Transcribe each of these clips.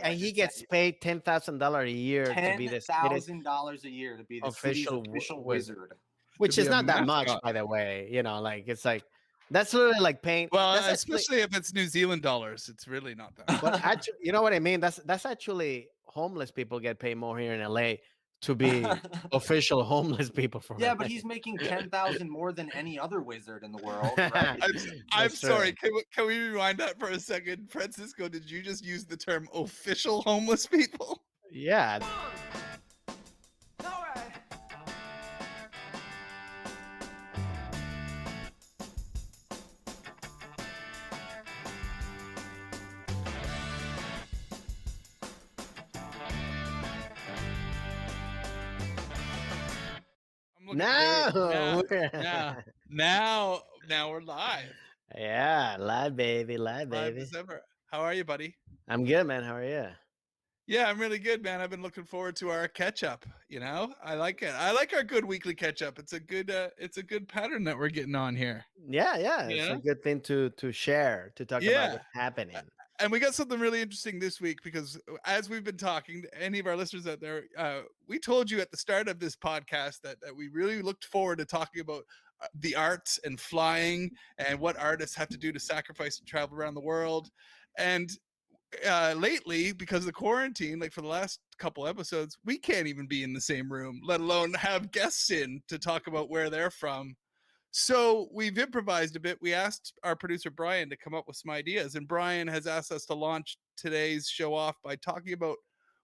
And he gets paid $10,000 a year to be the city's $10,000 a year to be the city's official official wizard. which be is a not that much, mascot. by the way. Like it's like that's literally like paying. Well, That's especially if it's New Zealand dollars, it's really not that much. but actually, you know what I mean. That's actually homeless people get paid more here in LA to be official homeless people for Yeah, LA. but he's making 10,000 more than any other wizard in the world, right? I'm sorry. Can we rewind that for a second? Francisco, did you just use the term official homeless people? Yeah. Now we're live. Yeah, live baby. Live as ever. How are you, buddy? I'm good, man. How are you? Yeah, I'm really good, man. I've been looking forward to our catch up. I like it. I like our good weekly catch up. It's a good pattern that we're getting on here. Yeah. It's a good thing to share, to talk about what's happening. And we got something really interesting this week because as we've been talking to any of our listeners out there, we told you at the start of this podcast that we really looked forward to talking about the arts and flying and what artists have to do to sacrifice and travel around the world. And lately, because of the quarantine, like for the last couple episodes, we can't even be in the same room, let alone have guests in to talk about where they're from. So we've improvised a bit. We asked our producer Brian to come up with some ideas, and Brian has asked us to launch today's show off by talking about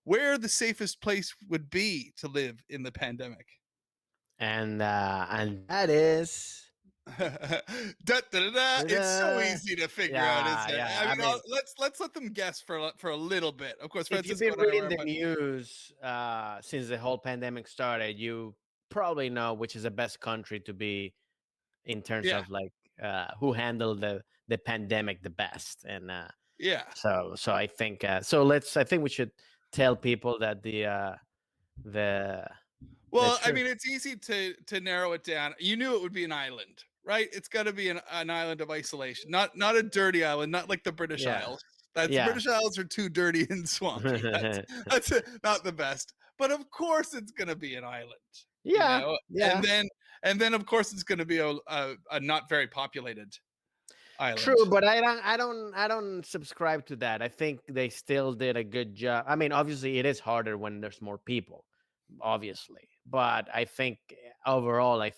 where the safest place would be to live in the pandemic. And that is It's so easy to figure out, isn't it? I mean, let's let them guess for a little bit. Of course, if you've been reading the news since the whole pandemic started, you probably know which is the best country to be in terms of like who handled the pandemic the best. And so I think I think we should tell people that I mean, it's easy to narrow it down. You knew it would be an island, right? It's got to be an island of isolation, not a dirty island, not like the British Isles. British Isles are too dirty and swampy. That's not the best. But of course, it's going to be an island. Yeah. And then of course it's going to be a not very populated island. True, but I don't subscribe to that. I think they still did a good job. I mean, obviously it is harder when there's more people, obviously. But I think overall, it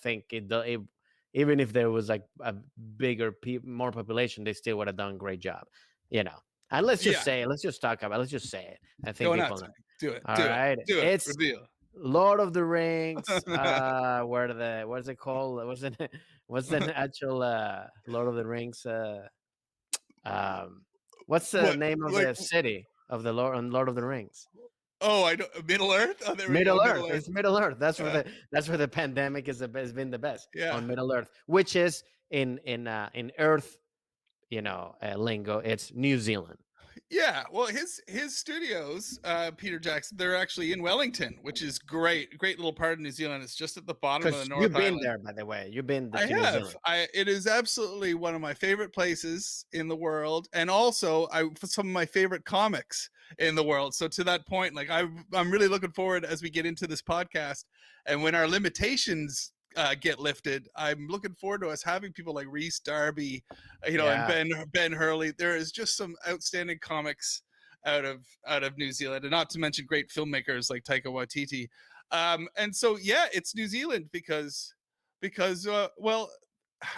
even if there was like a bigger more population, they still would have done a great job. And let's just say it. Let's just talk about it. Let's just say it. I think people know. Do it. All right. Do it. It's Reveal. Lord of the Rings. What's it called? What's the actual Lord of the Rings? What's the name of the city of the Lord of the Rings? Oh, I don't. Middle Earth. Oh, Middle Earth. It's Middle Earth. That's where the pandemic has been the best. Yeah. On Middle Earth, which is in Earth, lingo. It's New Zealand. Yeah, well, his studios, Peter Jackson, they're actually in Wellington, which is great little part of New Zealand. It's just at the bottom of the North Island. You've been there, by the way. You've been there. I have. It is absolutely one of my favorite places in the world, and also some of my favorite comics in the world. So to that point, like I'm really looking forward as we get into this podcast, and when our limitations get lifted, I'm looking forward to us having people like Rhys Darby, and Ben Hurley. There is just some outstanding comics out of New Zealand, and not to mention great filmmakers like Taika Waititi. And so it's New Zealand because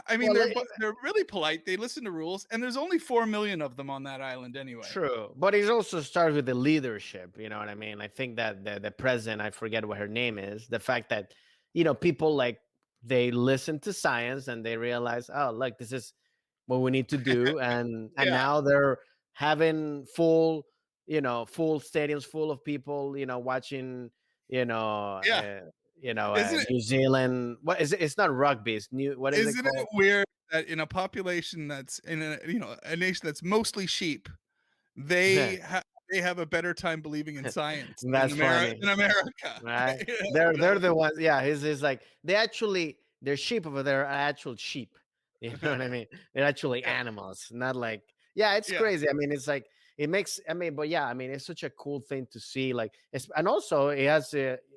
I mean, they're really polite. They listen to rules, and there's only 4 million of them on that island anyway. True, but it also starts with the leadership. You know what I mean? I think that the president, I forget what her name is, the fact that people like they listen to science and they realize, oh, look, this is what we need to do, and now they're having full stadiums full of people, watching, New Zealand. What is it? It's not rugby. It's new. What is it called? Isn't it weird that in a population that's in a nation that's mostly sheep, they have a better time believing in science in America. Right? They're the ones. Yeah, it's like they're sheep over there are actual sheep. You know what I mean? They're actually animals, not like it's crazy. I mean, it's like it makes, I mean, but yeah, I mean, it's such a cool thing to see. Like, and also it has,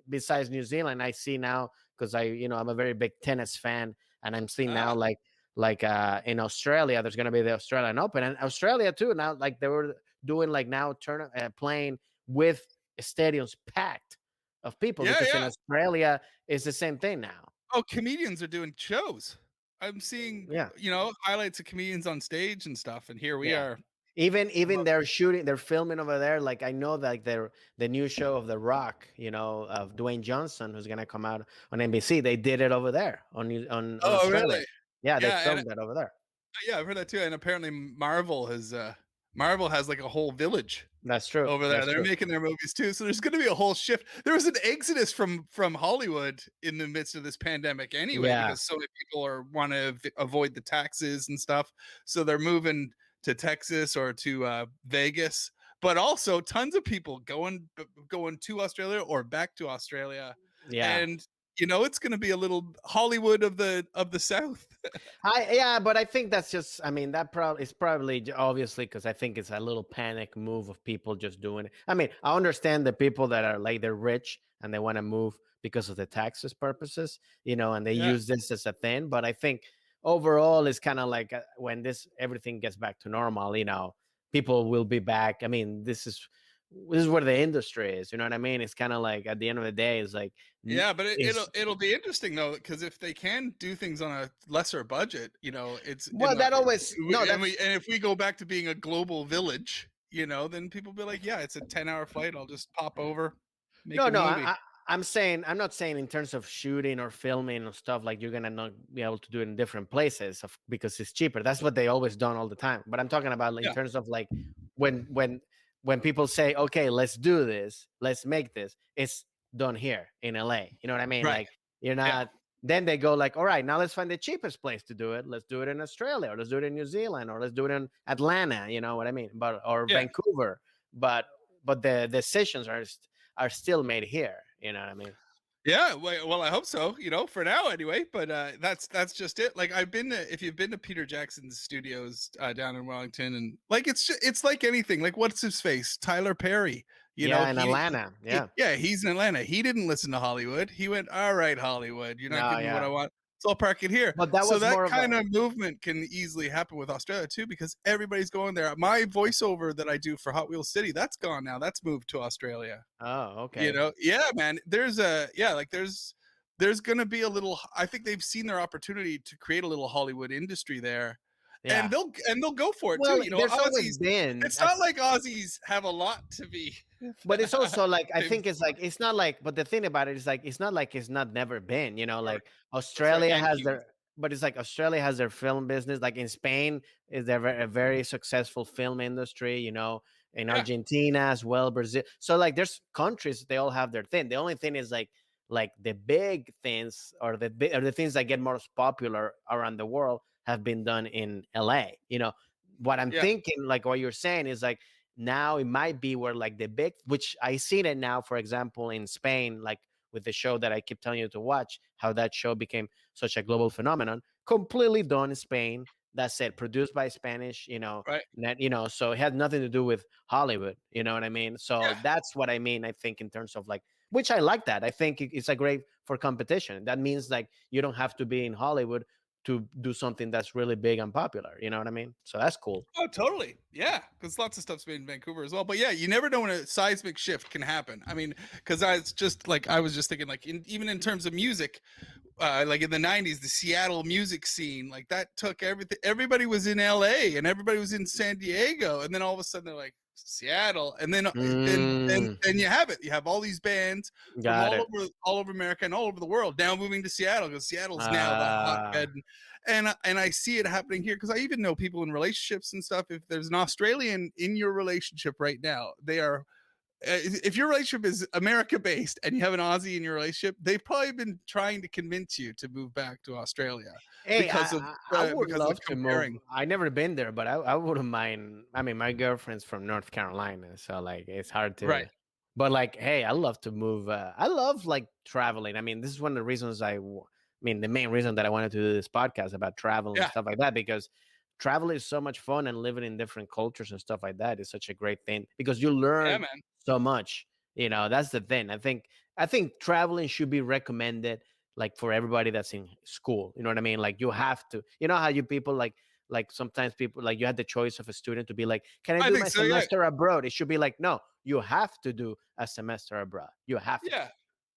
besides New Zealand, I see now, because I'm a very big tennis fan, and I'm seeing now, Ah, like in Australia, there's going to be the Australian Open, and Australia too. Now, like they were doing like now playing with stadiums packed of people, yeah, because in yeah. Australia it's the same thing now. Oh, comedians are doing shows. I'm seeing, Yeah. highlights of comedians on stage and stuff, and here we Yeah. are. Even they're filming over there. Like I know that like the new show of The Rock, of Dwayne Johnson, who's gonna come out on NBC. They did it over there on Oh, Australia. really? Yeah, they Yeah, and filmed that over there. yeah, I've heard that too. And apparently, Marvel has like a whole village That's true. over there. That's They're true. making their movies too. So there's going to be a whole shift. There was an exodus from Hollywood in the midst of this pandemic anyway, Yeah. because so many people want to avoid the taxes and stuff. So they're moving to Texas or to Vegas. But also tons of people going to Australia or back to Australia, Yeah. and it's going to be a little Hollywood of the South. Yeah, but I think that's just. I mean, that probably is probably obviously because I think it's a little panic move of people just doing it. I mean, I understand the people that are like they're rich and they want to move because of the taxes purposes, and they Yeah. use this as a thing. But I think overall, it's kind of like when everything gets back to normal, people will be back. I mean, this is where the industry is. You know what I mean? It's kind of like at the end of the day, it's like Yeah, but it's it'll be interesting though, because if they can do things on a lesser budget, it's well that always no and that's if we go back to being a global village, then people be like, yeah, it's a 10-hour flight. I'll just pop over, make a no, movie. I'm not saying in terms of shooting or filming or stuff like you're gonna not be able to do it in different places because it's cheaper. That's what they always done all the time. But I'm talking about like, in Yeah. terms of like when people say, okay, let's do this, let's make this, it's done here in LA. You know what I mean? Right. Like you're Yeah. not. Then they go like, all right, now let's find the cheapest place to do it. Let's do it in Australia, or let's do it in New Zealand, or let's do it in Atlanta. You know what I mean? Or Yeah. Vancouver. But the decisions are still made here. You know what I mean? Yeah, well, I hope so. For now anyway. But that's just it. Like if you've been to Peter Jackson's studios down in Wellington, and like it's like anything. Like what's his face, Tyler Perry. In Atlanta. Yeah. He's in Atlanta. He didn't listen to Hollywood. He went, all right, Hollywood, you're not No, giving me what yeah. I want, so I'll park it here. But that So was that more of kind a. of movement can easily happen with Australia too, because everybody's going there. My voiceover that I do for Hot Wheels City, that's gone now. That's moved to Australia. Oh, okay. Yeah, man. There's gonna be a little. I think they've seen their opportunity to create a little Hollywood industry there, Yeah. and they'll go for it Well, too. there's always Aussies. been. It's not like Aussies have a lot to be. But it's also like I famous think it's like for. it's not like. But the thing about it is like it's not like it's not never been. Right. Like That's right. Australia And has Cubans. but it's like Australia has their film business. Like in Spain is there a very successful film industry. In Yeah. Argentina as well, Brazil. So like there's countries they all have their thing. The only thing is like the big things or the things that get most popular around the world have been done in LA. What I'm Yeah. thinking, like what you're saying, is like now it might be where like the big, which I seen it now, for example, in Spain, like with the show that I keep telling you to watch, how that show became such a global phenomenon, completely done in Spain. That's it, produced by Spanish, Right. so it had nothing to do with Hollywood. You know what I mean? So Yeah. that's what I mean. I think in terms of like, which I like that. I think it's a great for competition. That means like you don't have to be in Hollywood to do something that's really big and popular. You know what I mean? So that's cool. Oh, totally. Yeah, because lots of stuff's made in Vancouver as well. But yeah, you never know when a seismic shift can happen. I mean, because I was just thinking, like, even in terms of music, like in the '90s, the Seattle music scene, like that took everything. Everybody was in LA and everybody was in San Diego, and then all of a sudden they're like Seattle, and then you have it. You have all these bands from Got it. all over America and all over the world now moving to Seattle, because Seattle's now the hotbed. And I see it happening here, because I even know people in relationships and stuff. If there's an Australian in your relationship right now, they are. If your relationship is America based and you have an Aussie in your relationship, they've probably been trying to convince you to move back to Australia Hey, because I would because love of to comparing. move. I never been there, but I wouldn't mind. I mean, my girlfriend's from North Carolina, so like it's hard to. Right. But like, hey, I love to move. I love like traveling. I mean, this is one of the reasons I mean, the main reason that I wanted to do this podcast about travel and Yeah. stuff like that, because travel is so much fun, and living in different cultures and stuff like that is such a great thing because you Yeah, learn man. so much. That's the thing. I think traveling should be recommended, like, for everybody that's in school. You know what I mean? Like, you have to. You know how you people like sometimes people, like, you had the choice of a student to be like, can I I do think my so. Yeah. semester abroad? It should be like, no, you have to do a semester abroad. You have to. Yeah.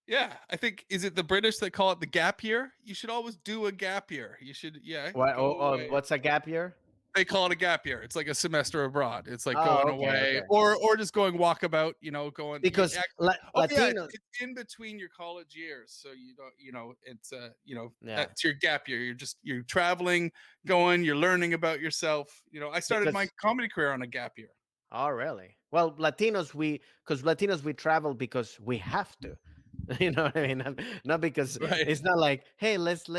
Yeah. I think, is it the British that call it the gap year? You should always do a gap year. You should, yeah, go away. What's a gap year? They call it a gap year. It's like a semester abroad. It's like Oh, going okay, away, okay. or just going walkabout. Going. Because Oh yeah, Latino, it's in between your college years, so you don't. It's yeah, that's your gap year. You're traveling, going. You're learning about yourself. I started my because comedy career on a gap year. oh, really? Well, Latinos we travel because we have to. You know what I mean? Not because Right. it's not like, hey, let's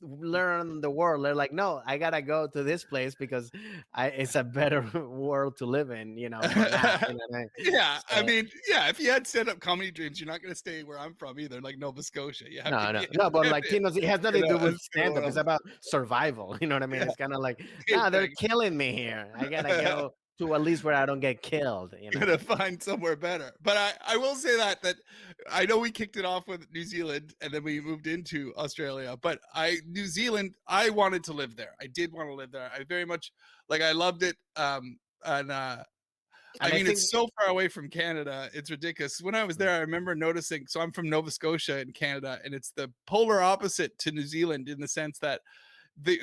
learn the world. They're like, no, I gotta go to this place because it's a better world to live in. For now. You know what I mean? Yeah, I So, mean, yeah. If you had stand-up comedy dreams, you're not going to stay where I'm from either, like Nova Scotia. You have to no, no, get, no. But you have to, Latinos, it has nothing to do with let's stand up. go. It's about survival. You know what I mean? Yeah, It's kind of like, same nah, they're thing. killing me here. I gotta go to at least where I don't get killed. Gonna find somewhere better. But I will say that I know we kicked it off with New Zealand and then we moved into Australia. But New Zealand, I wanted to live there. I did want to live there. I very much I loved it. And I And I mean, think, it's so far away from Canada. It's ridiculous. When I was mm, there, I remember noticing. So I'm from Nova Scotia in Canada, and it's the polar opposite to New Zealand in the sense that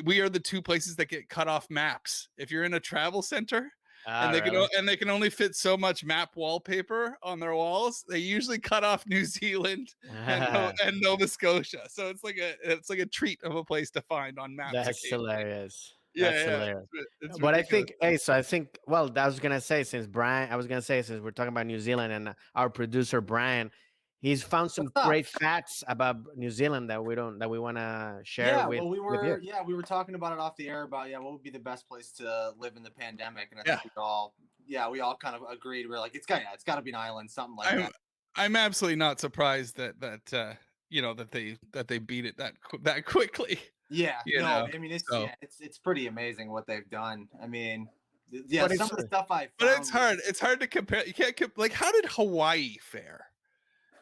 we are the two places that get cut off maps. If you're in a travel center, and really? they can only fit so much map wallpaper on their walls, they usually cut off New Zealand and Nova Scotia. So it's like a treat of a place to find on maps That's occasionally. hilarious. Yeah, That's yeah, hilarious. it's But I ridiculous. think, hey, so I think, well, I was gonna say, since we're talking about New Zealand, and our producer Brian, he's found What's some up? great facts about New Zealand that we want to share Yeah, with well, you. we were talking about it off the air about what would be the best place to live in the pandemic, and I Yeah. think we all kind of agreed. We're like, it's got to be an island, something like I'm that. I'm absolutely not surprised that they beat it that quickly. Yeah, You no, know, I mean so it's pretty amazing what they've done. I mean, yeah, But some it's of the stuff I but found it's hard. It's hard to compare. You can't like, how did Hawaii fare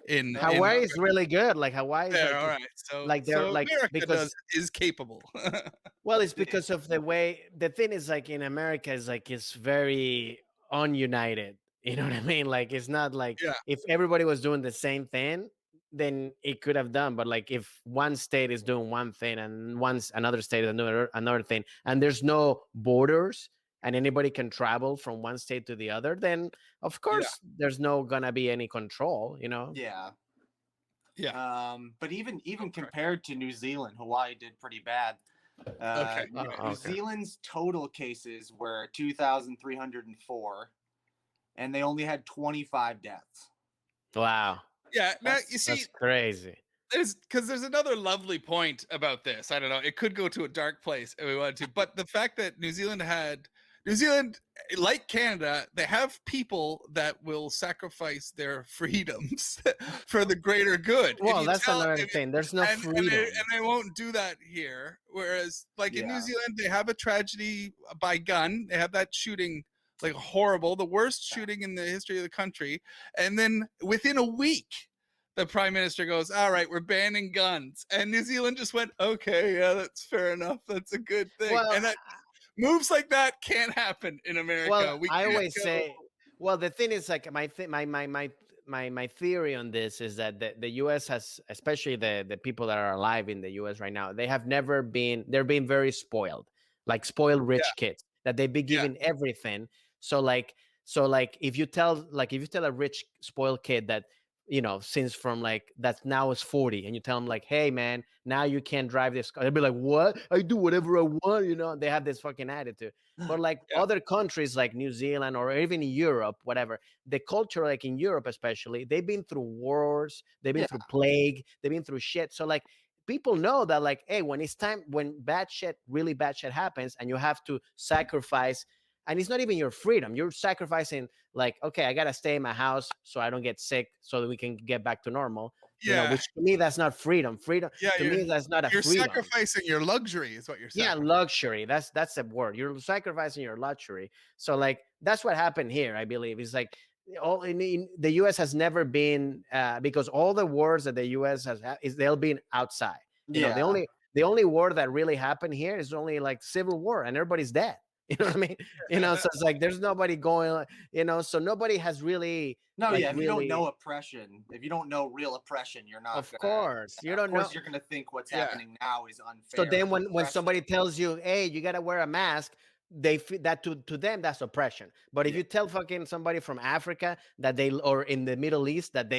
in Hawaii is really good. Like, Hawaii is there? All right, so they're so like, America because, is capable. well, it's because of the way the thing is, like, in America is like, it's very ununited. You know what I mean? Like, it's not like, Yeah, if everybody was doing the same thing, then it could have done. But like, if one state is doing one thing and once another state is doing another thing, and there's no borders and anybody can travel from one state to the other, then of yeah, course there's no gonna be any control. yeah. yeah. But even Okay, compared to New Zealand, Hawaii did pretty bad. okay, Oh, yeah. New okay. Zealand's total cases were 2,304, and they only had 25 deaths. Wow. Yeah, now That's you see, That's crazy. there's another lovely point about this. I don't know. It could go to a dark place if we wanted to, but the fact that New Zealand, like Canada, they have people that will sacrifice their freedoms for the greater good. If Well, you that's tell, another thing. There's no freedom. and they won't do that here. Whereas, like in New Yeah. Zealand, they have a tragedy by gun. They have that shooting, like horrible, the worst shooting in the history of the country, and then within a week the prime minister goes, all right, we're banning guns. And New Zealand just went, okay, yeah, that's fair enough. That's a good thing. Well, And that moves like that can't happen in America. We I can't always go. say, well, the thing is, like, my theory on this is that the U.S. has, especially the people that are alive in the U.S. right now, they're being very spoiled, like spoiled Yeah, rich kids, that they've been yeah, given everything. So like if you tell a rich spoiled kid that, since from like that now is 40, and you tell them like, hey man, now you can't drive this car, they'll be like, what? I do whatever I want. They have this fucking attitude. But like yeah, other countries like New Zealand or even Europe, whatever, the culture, like in Europe especially, they've been through wars, they've been Yeah. through plague, they've been through shit. So like, people know that, like, hey, when really bad shit happens, and you have to sacrifice, and it's not even your freedom, you're sacrificing, like, okay, I gotta stay in my house so I don't get sick, so that we can get back to normal. Yeah. which to me that's not freedom. Freedom Yeah, to me that's not a you're freedom. sacrificing your luxury is what you're saying. Yeah, luxury. That's the word. You're sacrificing your luxury. So like that's what happened here, I believe. It's like all in the US has never been because all the wars that the US has is they'll be outside. Yeah. The only war that really happened here is only like civil war and everybody's dead. You know what I mean? So it's like there's nobody going, so nobody has really No, like, yeah. If you really, don't know oppression, if you don't know real oppression, you're not. of course. You don't Of course, know. you're gonna think what's Yeah. happening now is unfair. So then when oppressive. somebody tells you, hey, you gotta wear a mask, they that to them that's oppression. But if you tell fucking somebody from Africa that they or in the Middle East that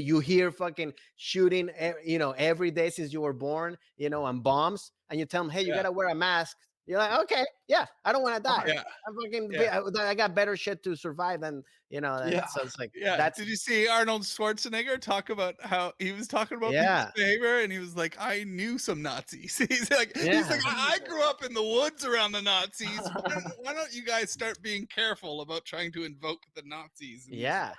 you hear fucking shooting every day since you were born, and bombs, and you tell them, hey, you gotta wear a mask, you're like, okay, yeah, I don't want to die. Yeah. I got better shit to survive than so it's like that's Did you see Arnold Schwarzenegger talk about how he was talking about Yeah. people's behavior, and he was like, I knew some Nazis. He's like, Yeah. I grew up in the woods around the Nazis. Why don't you guys start being careful about trying to invoke the Nazis? Yeah.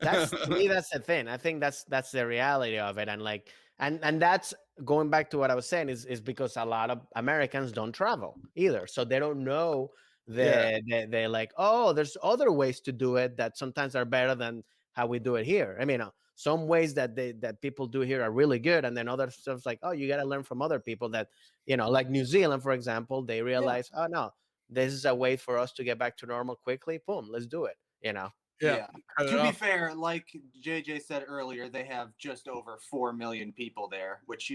That's to me, that's the thing. I think that's the reality of it. And like and that's going back to what I was saying is because a lot of Americans don't travel either. So they don't know they like, oh, there's other ways to do it that sometimes are better than how we do it here. I mean, some ways that people do here are really good, and then other stuff's like, oh, you got to learn from other people that, like New Zealand, for example, they realize, oh no, this is a way for us to get back to normal quickly. Boom, let's do it. Yeah. To be fair, like JJ said earlier, they have just over 4 million people there, which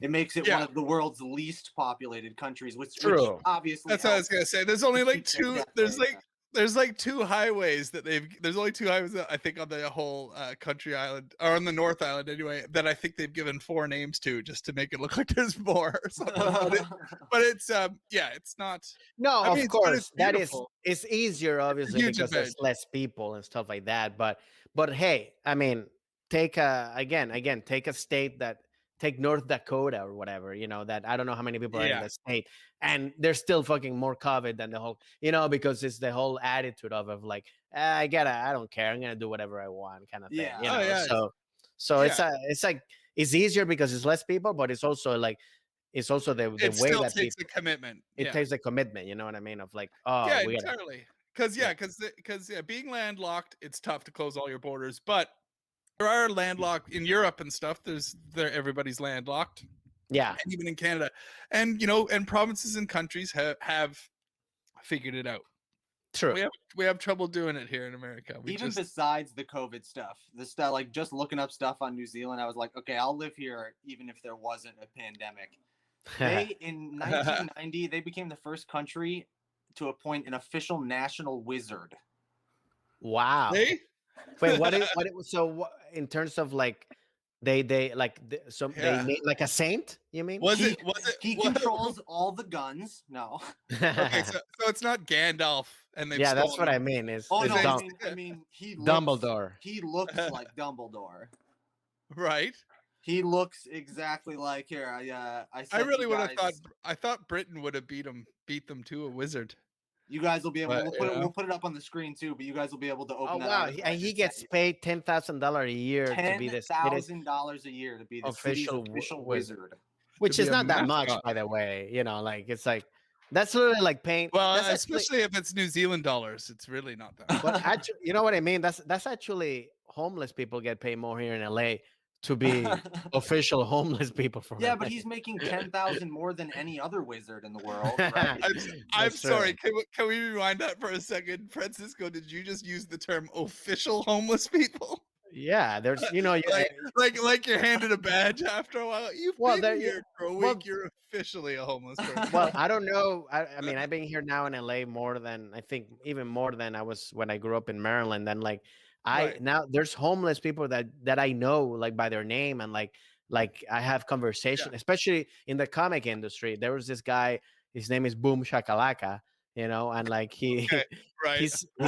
it makes it one of the world's least populated countries. Which obviously that's what I was gonna say. There's only like two. There's like two highways that there's only two highways that I think on the whole country island, or on the North Island anyway, that I think they've given 4 names to just to make it look like there's more. Or something. but it's it's not. No, of course that is it's easier obviously because there's less people and stuff like that. But hey, I mean, take take a state take North Dakota or whatever, that I don't know how many people are in the state, and there's still fucking more COVID than the whole, because it's the whole attitude of like, I don't care, I'm gonna do whatever I want, kind of thing. So it's like it's easier because it's less people, but it's also like the way that takes a commitment. It takes a commitment. You know what I mean? Of like, oh, yeah, entirely. Because being landlocked, it's tough to close all your borders, but there are landlocked in Europe and stuff. Everybody's landlocked. Yeah. And even in Canada. And and provinces and countries have figured it out. True. We have trouble doing it here in America. Besides the COVID stuff, like just looking up stuff on New Zealand, I was like, okay, I'll live here even if there wasn't a pandemic. In 1990, they became the first country to appoint an official national wizard. Wow. Hey? Wait, so in terms of like they made like a saint, you mean? He controls all the guns. No. Okay, so it's not Gandalf and they that's what I mean I mean he looks, Dumbledore. He looks like Dumbledore. Right. He looks exactly like here. I really would have thought. I thought Britain would have beat them to a wizard. You guys will be able. We'll put it up on the screen too. But you guys will be able to open. Oh wow! And he gets paid $10,000 a year to be this $10,000 a year to be the official wizard. Which is not that much, by the way. Like it's like that's literally like paying. Well, especially if it's New Zealand dollars, it's really not that. But actually, you know what I mean? That's actually homeless people get paid more here in LA to be official homeless people for LA. But he's making 10,000 more than any other wizard in the world. Right? I'm sorry. Can we rewind that for a second, Francisco? Did you just use the term official homeless people? Yeah, there's like you're handed a badge after a while. You've been here for a week. You're officially a homeless person. Well, I don't know. I mean, I've been here now in LA more than even more than I was when I grew up in Maryland. And like now there's homeless people that I know like by their name, and like I have conversation, especially in the comic industry. There was this guy, his name is Boom Shakalaka, and like he's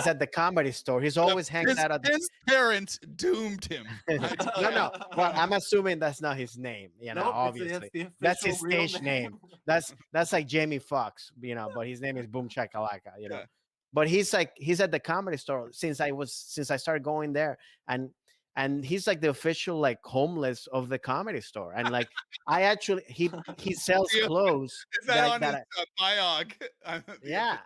at the Comedy Store. He's always hanging out at his parents doomed him. No. Well, I'm assuming that's not his name, obviously. That's his stage name. That's like Jamie Foxx, but his name is Boom Shakalaka, But he's at the Comedy Store since I started going there, and and he's like the official like homeless of the Comedy Store. And like I actually he sells Yeah. clothes Is that on that his biog? yeah,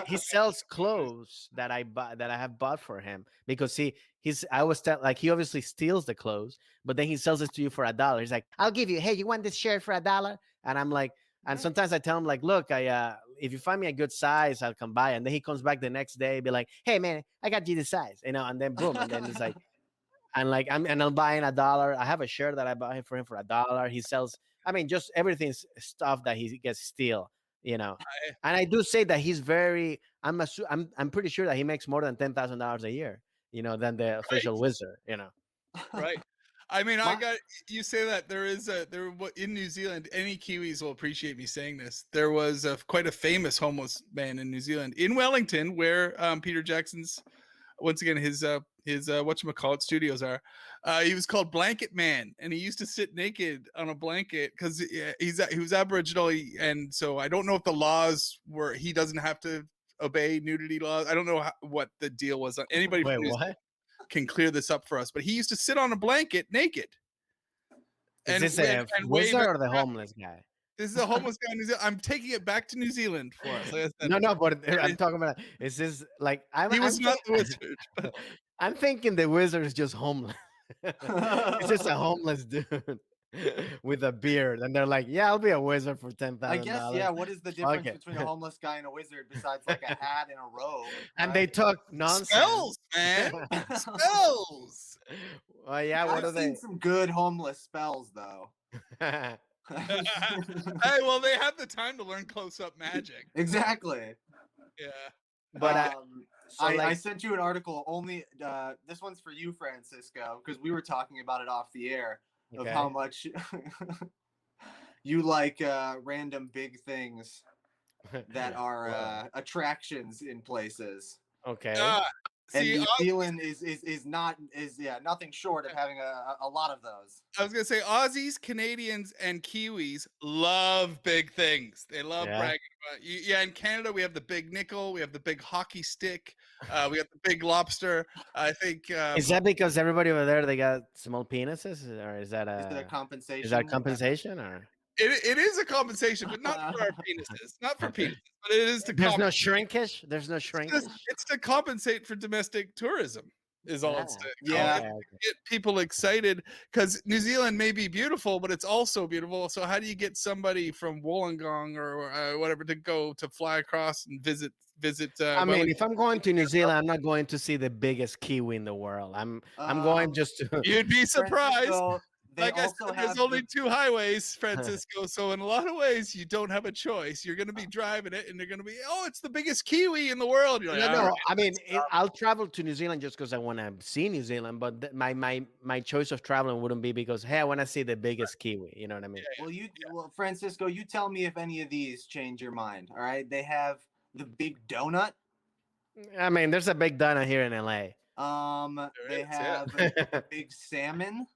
he sells clothes that I buy that I have bought for him because he's I was like he obviously steals the clothes, but then he sells it to you for $1. He's like, I'll give you, hey, you want this shirt for $1? And I'm like, and sometimes I tell him like, look, I if you find me a good size, I'll come by. And then he comes back the next day, be like, hey man, I got you the size, and then boom, and then he's like, and like I'm buying $1. I have a shirt that I bought for him for $1. He sells, I mean, just everything's stuff that he gets steal, you know. And I do say that he's very. I'm pretty sure that he makes more than $10,000 a year, you know, than the official wizard, you know. Right. I mean, you say that in New Zealand, any Kiwis will appreciate me saying this. There was quite a famous homeless man in New Zealand, in Wellington, where Peter Jackson's, once again, his whatchamacallit studios are. He was called Blanket Man, and he used to sit naked on a blanket because he was Aboriginal, and so I don't know if the laws were, he doesn't have to obey nudity laws. I don't know what the deal was. Anybody Wait, from New what? Zealand can clear this up for us, but he used to sit on a blanket naked. Is this a wizard or the homeless guy? This is a homeless guy in New Zealand. I'm taking it back to New Zealand for us. Like I said, No, but I'm talking about. Is this like he was not the wizard? But I'm thinking the wizard is just homeless. It's just a homeless dude with a beard, and they're like, "Yeah, I'll be a wizard for $10,000." I guess, yeah. What is the difference between a homeless guy and a wizard besides like a hat and a robe? And they talk nonsense. Spells, man. Spells. Oh yeah, what I've seen some good homeless spells though. Hey, well, they have the time to learn close-up magic. Exactly. Yeah. But so I sent you an article. Only this one's for you, Francisco, because we were talking about it off the air of how much you like random big things that are attractions in places. Okay. And New Zealand is nothing short of having a lot of those. I was gonna say Aussies, Canadians, and Kiwis love big things. They love bragging about. Yeah, in Canada we have the big nickel, we have the big hockey stick, we have the big lobster. I think is that because everybody over there they got small penises, or is that a compensation? Is that compensation or? It is a compensation, but not for our penises. Not for penises, but it is to. There's no shrinkage. There's no shrinkage. It's to compensate for domestic tourism. Is all it's to. Yeah. Get people excited because New Zealand may be beautiful, but it's also beautiful. So how do you get somebody from Wollongong or whatever to fly across and visit? I mean, if I'm going to New Zealand, I'm not going to see the biggest kiwi in the world. I'm going just to. You'd be surprised. Like I said, there's only two highways, Francisco. So in a lot of ways, you don't have a choice. You're going to be driving it, and they're going to be, oh, it's the biggest kiwi in the world. You're like, no. Right, I mean, I'll travel to New Zealand just because I want to see New Zealand. But my choice of traveling wouldn't be because, hey, I want to see the biggest kiwi. You know what I mean? Well, Francisco, you tell me if any of these change your mind. All right, they have the big donut. I mean, there's a big donut here in LA. They have big salmon.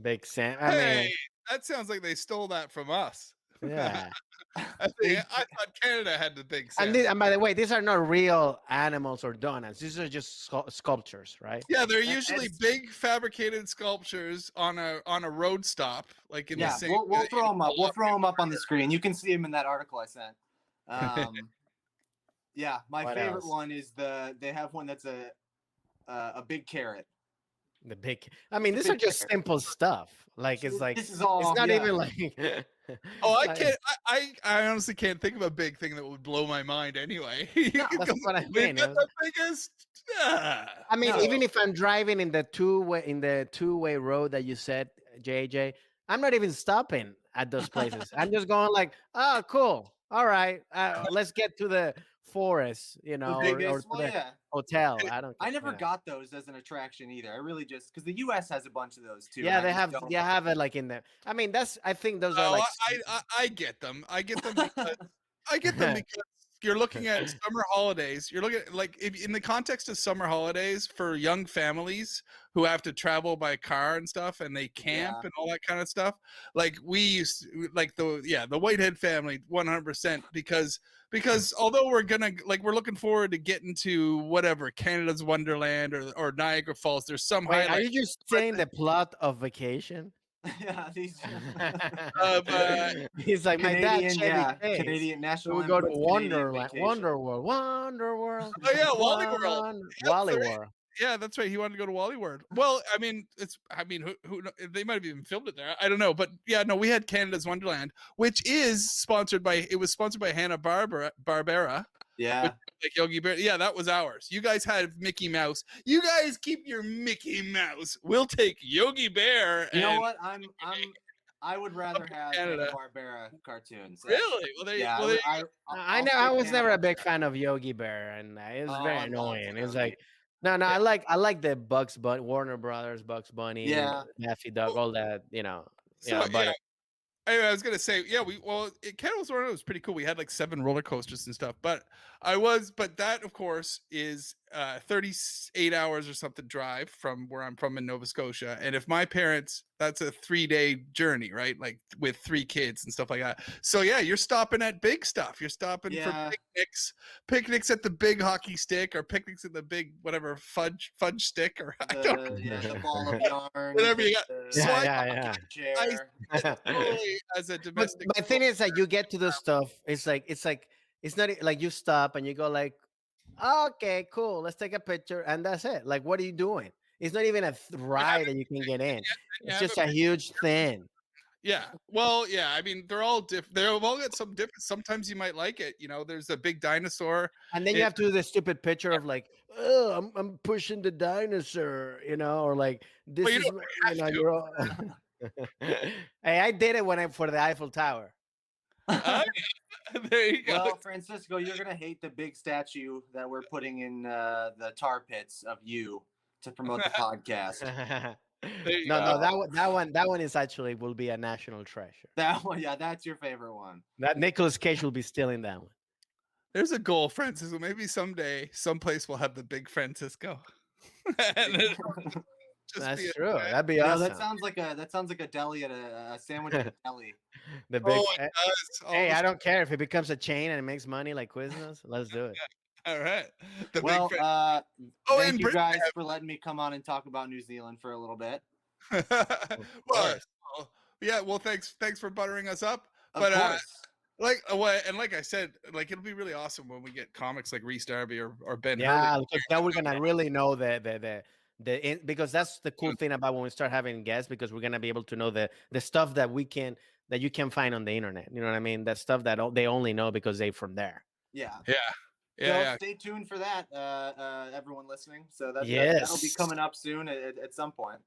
Big Sam. That sounds like they stole that from us. Yeah. I thought Canada had the big salmon. And by the way, these are not real animals or donuts. These are just sculptures, right? Yeah, they're usually big fabricated sculptures on a road stop, like in the same. We'll throw them up. We'll throw them up on the screen. You can see them in that article I sent. Yeah, my favorite one is they have one that's a big carrot. The big. I mean, these are just simple stuff. Like it's like this is all. It's not even like. I can't. I honestly can't think of a big thing that would blow my mind. Anyway, that's what I mean. The biggest. I mean, even if I'm driving in the two-way road that you said, JJ, I'm not even stopping at those places. I'm just going like, oh, cool. All right, let's get to the forest, you know, or to the hotel. I never got those as an attraction either. I really just because the U.S. has a bunch of those too. Yeah, they have it like in there. I mean, I think those are like. I get them. I get them because you're looking at summer holidays. You're looking at, like, if in the context of summer holidays for young families who have to travel by car and stuff, and they camp and all that kind of stuff. Like we used to, like the Whitehead family, 100%, because although we're looking forward to getting to whatever Canada's Wonderland or Niagara Falls, there's some Wait, are highlight you just saying the plot of Vacation? Yeah, these of He's like, my dad Canadian, Chevy yeah, Chase. Canadian We National would go to Lampoon's Canadian Wonderland, Vacation. Wonderworld, oh yeah, Wally World. Wally right. World. Yeah, that's right. He wanted to go to Wally World. Well, I mean, who they might have even filmed it there. I don't know, but yeah, no, we had Canada's Wonderland, which is sponsored by Hanna-Barbera. Yeah. Like Yogi Bear. Yeah, that was ours. You guys had Mickey Mouse. You guys keep your Mickey Mouse. We'll take Yogi Bear. You know what? I would rather have Canada. Hanna-Barbera cartoons. Really? Well, I was never a big fan of Yogi Bear, and it was very annoying. It's like, no, I like the Bugs Bunny, Warner Brothers, Bugs Bunny, Yeah. Daffy Duck, all that, So, but Anyway, I was gonna say, yeah, Canada's Wonderland was pretty cool. We had like 7 roller coasters and stuff, but that of course is 38 hours or something drive from where I'm from in Nova Scotia. And if my parents, that's a 3-day journey, right? Like with 3 kids and stuff like that. So yeah, you're stopping at big stuff. You're stopping for picnics at the big hockey stick, or picnics at the big whatever fudge stick, or the ball of yarn, whatever you got. Chair. As a domestic, my thing is like, you get to the stuff. It's not like you stop and you go like, okay, cool, let's take a picture, and that's it. Like, what are you doing? It's not even a ride that you can get in. It's just a huge thing. Yeah. Well, yeah. I mean, they're all different. They've all got some different. Sometimes you might like it. There's a big dinosaur, and then you have to do the stupid picture of like, oh, I'm pushing the dinosaur, or like this is, you're all... Hey, I did it for the Eiffel Tower. There you go. Well, Francisco, you're gonna hate the big statue that we're putting in the tar pits of you to promote the podcast. No, that one is actually will be a national treasure. That one, yeah, that's your favorite one. That Nicolas Cage will be stealing that one. There's a goal, Francisco. Maybe someday, someplace will have the big Francisco. That's true. That'd be awesome. That sounds like a deli at a sandwich at a deli. The big. It does. Hey, I don't care if it becomes a chain and it makes money like Quiznos. Let's do it. All right. Thank you guys for letting me come on and talk about New Zealand for a little bit. Well, thanks for buttering us up. Of course. Like I said, like it'll be really awesome when we get comics like Rhys Darby or Ben Hurley. Yeah, now we're gonna really know because that's the cool thing about when we start having guests, because we're gonna be able to know the stuff that you can find on the internet. You know what I mean? That stuff that they only know because they're from there. Yeah. Yeah. Stay tuned for that, everyone listening. So that'll be coming up soon at some point.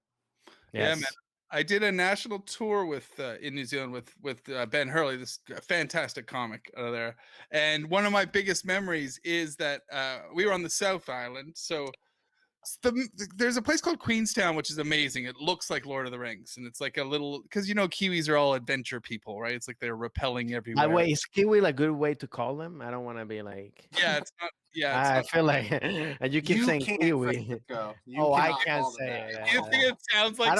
Yes. Yeah, man. I did a national tour in New Zealand with Ben Hurley, this fantastic comic out of there. And one of my biggest memories is that we were on the South Island. So there's a place called Queenstown, which is amazing. It looks like Lord of the Rings, and it's like a little, because Kiwis are all adventure people, right? It's like they're rappelling everywhere. By the way, is Kiwi a good way to call them? I don't want to be like. Yeah, it's not. Yeah, I feel like, and you keep saying Kiwi. I can't say it. You think it sounds like?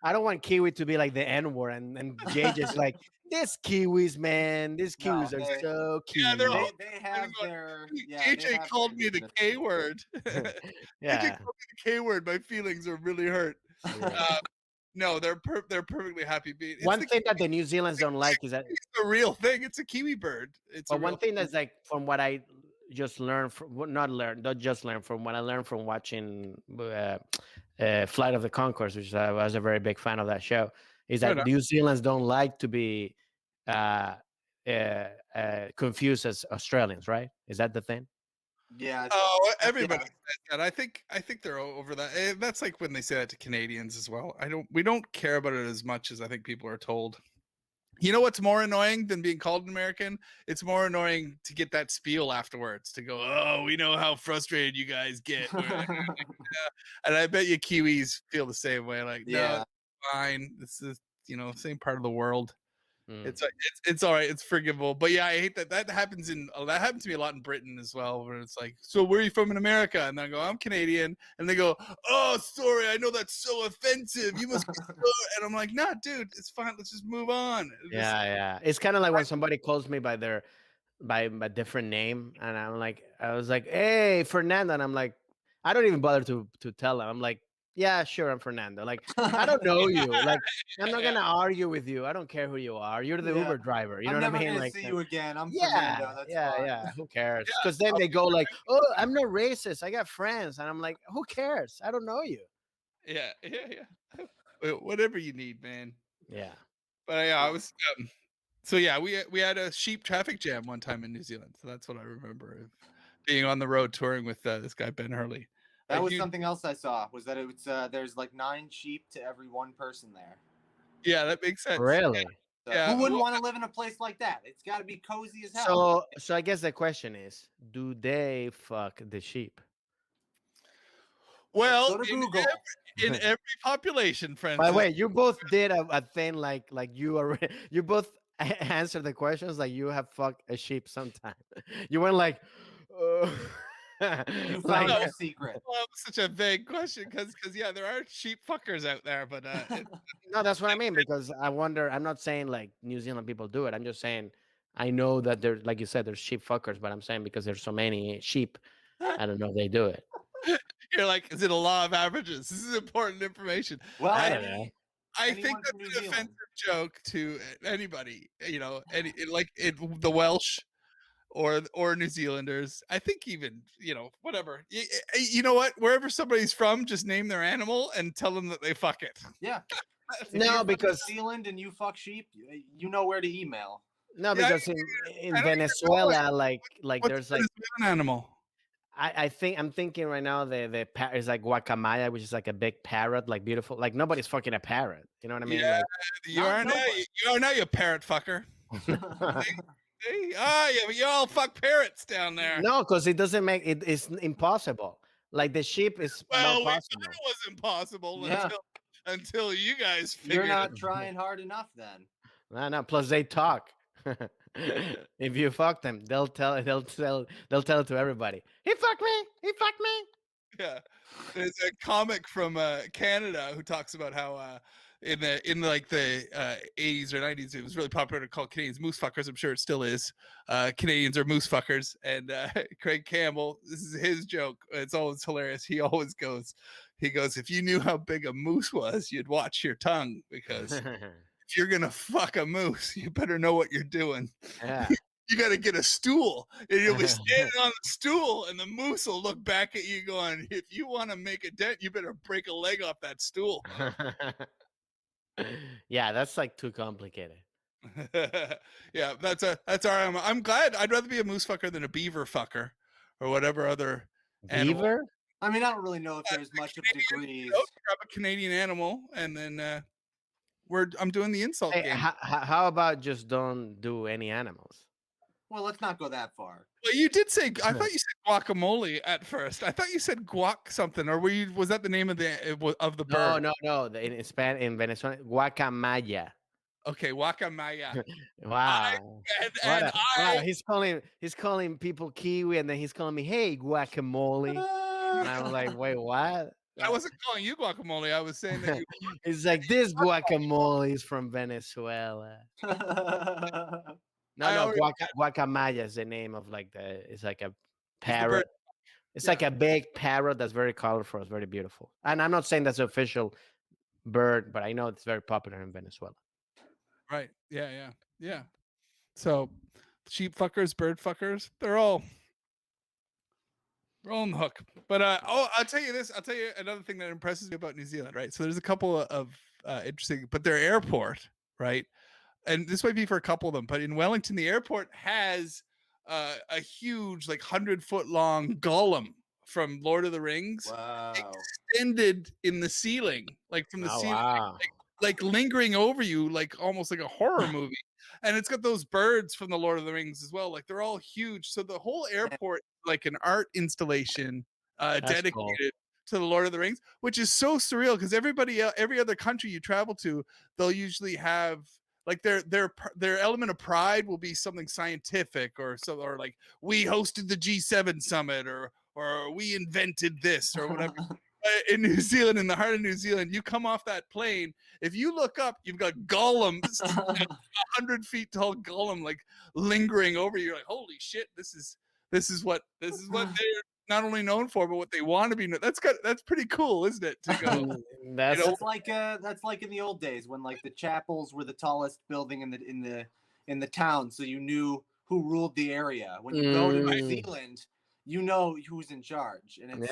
I don't want Kiwi to be like the N word, and Jay just like, this Kiwis, man. These Kiwis are so cute. Yeah, they have their. AJ called me the K word. Yeah. AJ called me the K word. My feelings are really hurt. No, they're perfectly happy being. One thing that the New Zealanders don't like is that it's a real thing. It's a kiwi bird. But one thing that's like, from what I just learned from from what I learned from watching Flight of the Conchords, which I was a very big fan of that show, is that New Zealanders don't like to be confused as Australians, right? Is that the thing? Yeah. Oh, everybody says that. I think they're over that. That's like when they say that to Canadians as well. We don't care about it as much as I think people are told. You know what's more annoying than being called an American? It's more annoying to get that spiel afterwards, to go, oh, we know how frustrated you guys get. And I bet you Kiwis feel the same way. Like, no, it's fine. This is, same part of the world. Mm. It's all right. It's forgivable. But yeah, I hate that. That happens that happened to me a lot in Britain as well, where it's like, so where are you from in America? And I go, I'm Canadian, and they go, oh, sorry, I know that's so offensive. You must be so, and I'm like, nah, dude, it's fine. Let's just move on. Yeah, yeah. It's kind of like when somebody calls me by a different name, and I was like, "Hey, Fernando," and I'm like, I don't even bother to tell them. I'm like, "Yeah, sure, I'm Fernando." Like, I don't know you. Like, I'm not Yeah, gonna argue with you. I don't care who you are. You're the Yeah. Uber driver. You know I'm what I never mean? gonna Like, see you again. I'm yeah, Fernando. That's yeah, fine. yeah. Who cares? yeah. Because then I'll they be go like, "Oh, I'm not racist. I got friends," and I'm like, "Who cares? I don't know you." yeah, yeah, yeah. Whatever you need, man. Yeah. But yeah, I was. So yeah, we had a sheep traffic jam one time in New Zealand. So that's what I remember of being on the road touring with this guy Ben Hurley. A That was huge, something else I saw. Was that it was there's like 9 sheep to every 1 person there. yeah, that makes sense. Really? So Yeah, who wouldn't well, want to live in a place like that? It's got to be cozy as hell. So I guess the question is, do they fuck the sheep? Let's well, go to Google. in every population, By the Francis. way, you both did a thing like you are. You both answered the questions like you have fucked a sheep sometime. You weren't like, uh, You like found their secret. Well, that was such a vague question because yeah, there are sheep fuckers out there, but no, that's what I mean because I wonder. I'm not saying like New Zealand people do it. I'm just saying I know that there's like you said there's sheep fuckers, but I'm saying because there's so many sheep, I don't know if they do it. you're like, is it a law of averages? This is important information. Well, I don't know. I think anyone that's from New an Zealand. offensive joke to anybody, the Welsh or New Zealanders. I think even whatever. You know what? Wherever somebody's from, just name their animal and tell them that they fuck it. Yeah. If No, you're from because New Zealand and you fuck sheep, you know where to email. no, Yeah, because I in don't even know Venezuela, like what's there's a like Venezuelan animal. I think I'm thinking right now the is like guacamaya, which is like a big parrot, like beautiful. Like nobody's fucking a parrot. You know what I mean? Yeah, you Not are now. nobody. You are now, you parrot fucker. Hey, yeah, but you all fuck parrots down there. No, because it doesn't make it. It's impossible. Like the sheep is more Well, we thought possible. it was impossible Yeah. until you guys You're figured not it. trying hard enough then. No, no. Plus they talk. If you fuck them, they'll tell it to everybody. He fucked me. He fucked me. Yeah, there's a comic from Canada who talks about how in like the 80s or 90s it was really popular to call Canadians moose fuckers. I'm sure it still is. Canadians are moose fuckers, and Craig Campbell, this is his joke. It's always hilarious. He goes, if you knew how big a moose was, you'd watch your tongue, because if you're gonna fuck a moose, you better know what you're doing. Yeah. You got to get a stool, and you'll be standing on the stool, and the moose will look back at you going, if you want to make a dent, you better break a leg off that stool. Yeah, that's like too complicated. Yeah, that's our I'm glad. I'd rather be a moose fucker than a beaver fucker or whatever other animal. Beaver? I mean, I don't really know if there's much of degrees. Grab a Canadian animal, and then I'm doing the insult Hey, game. how about just don't do any animals? Well, let's not go that far. Well, you did say, I thought you said guacamole at first. I thought you said guac something, or was that the name of the bird? No. In Spanish, in Venezuela, guacamaya. Okay, guacamaya. Wow. And Wow. He's calling people kiwi, and then he's calling me, hey, guacamole. And I'm like, wait, what? I wasn't calling you guacamole. I was saying that you. He's like, this guacamole is from Venezuela. No, guacamaya is the name of it's like a parrot. It's like a big parrot that's very colorful. It's very beautiful. And I'm not saying that's the official bird, but I know it's very popular in Venezuela. Right. Yeah. So, sheep fuckers, bird fuckers, they're all on the hook. But I'll tell you this. I'll tell you another thing that impresses me about New Zealand. Right. So there's a couple of interesting, but their airport, right. And this might be for a couple of them, but in Wellington, the airport has a huge, like 100-foot long golem from Lord of the Rings, Wow. extended in the ceiling, like from the ceiling, Wow. like lingering over you, like almost like a horror movie. And it's got those birds from the Lord of the Rings as well. Like they're all huge. So the whole airport, like an art installation dedicated cool. to the Lord of the Rings, which is so surreal because every other country you travel to, they'll usually have like their element of pride will be something scientific or so, or like we hosted the G7 summit or we invented this or whatever. In New Zealand, in the heart of New Zealand, you come off that plane. If you look up, you've got Gollum, 100 feet tall Gollum, like lingering over you. You're like, holy shit, this is what they're not only known for, but what they want to be. That's pretty cool, isn't it? To go, That's you know, that's like in the old days when like the chapels were the tallest building in the town, so you knew who ruled the area. When you go to New Zealand, you know who's in charge, and it's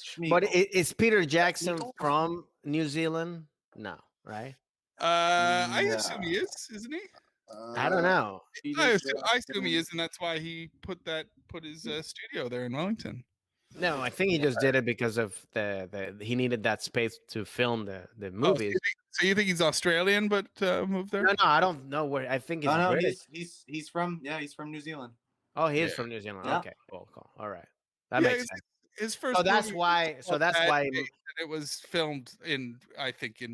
Schmeagol. But is Peter Jackson Schmeagol? from New Zealand? No, right? I assume he is, isn't he? I don't know. I assume he is, and that's why he put his studio there in Wellington. No, I think he just did it because of the he needed that space to film the movies. So you think he's Australian but moved there? No, I don't know where. I think he's British. He's from New Zealand. Oh, he is from New Zealand. Yeah. Okay, cool. All right, that makes sense. His first. So that's why. It was filmed in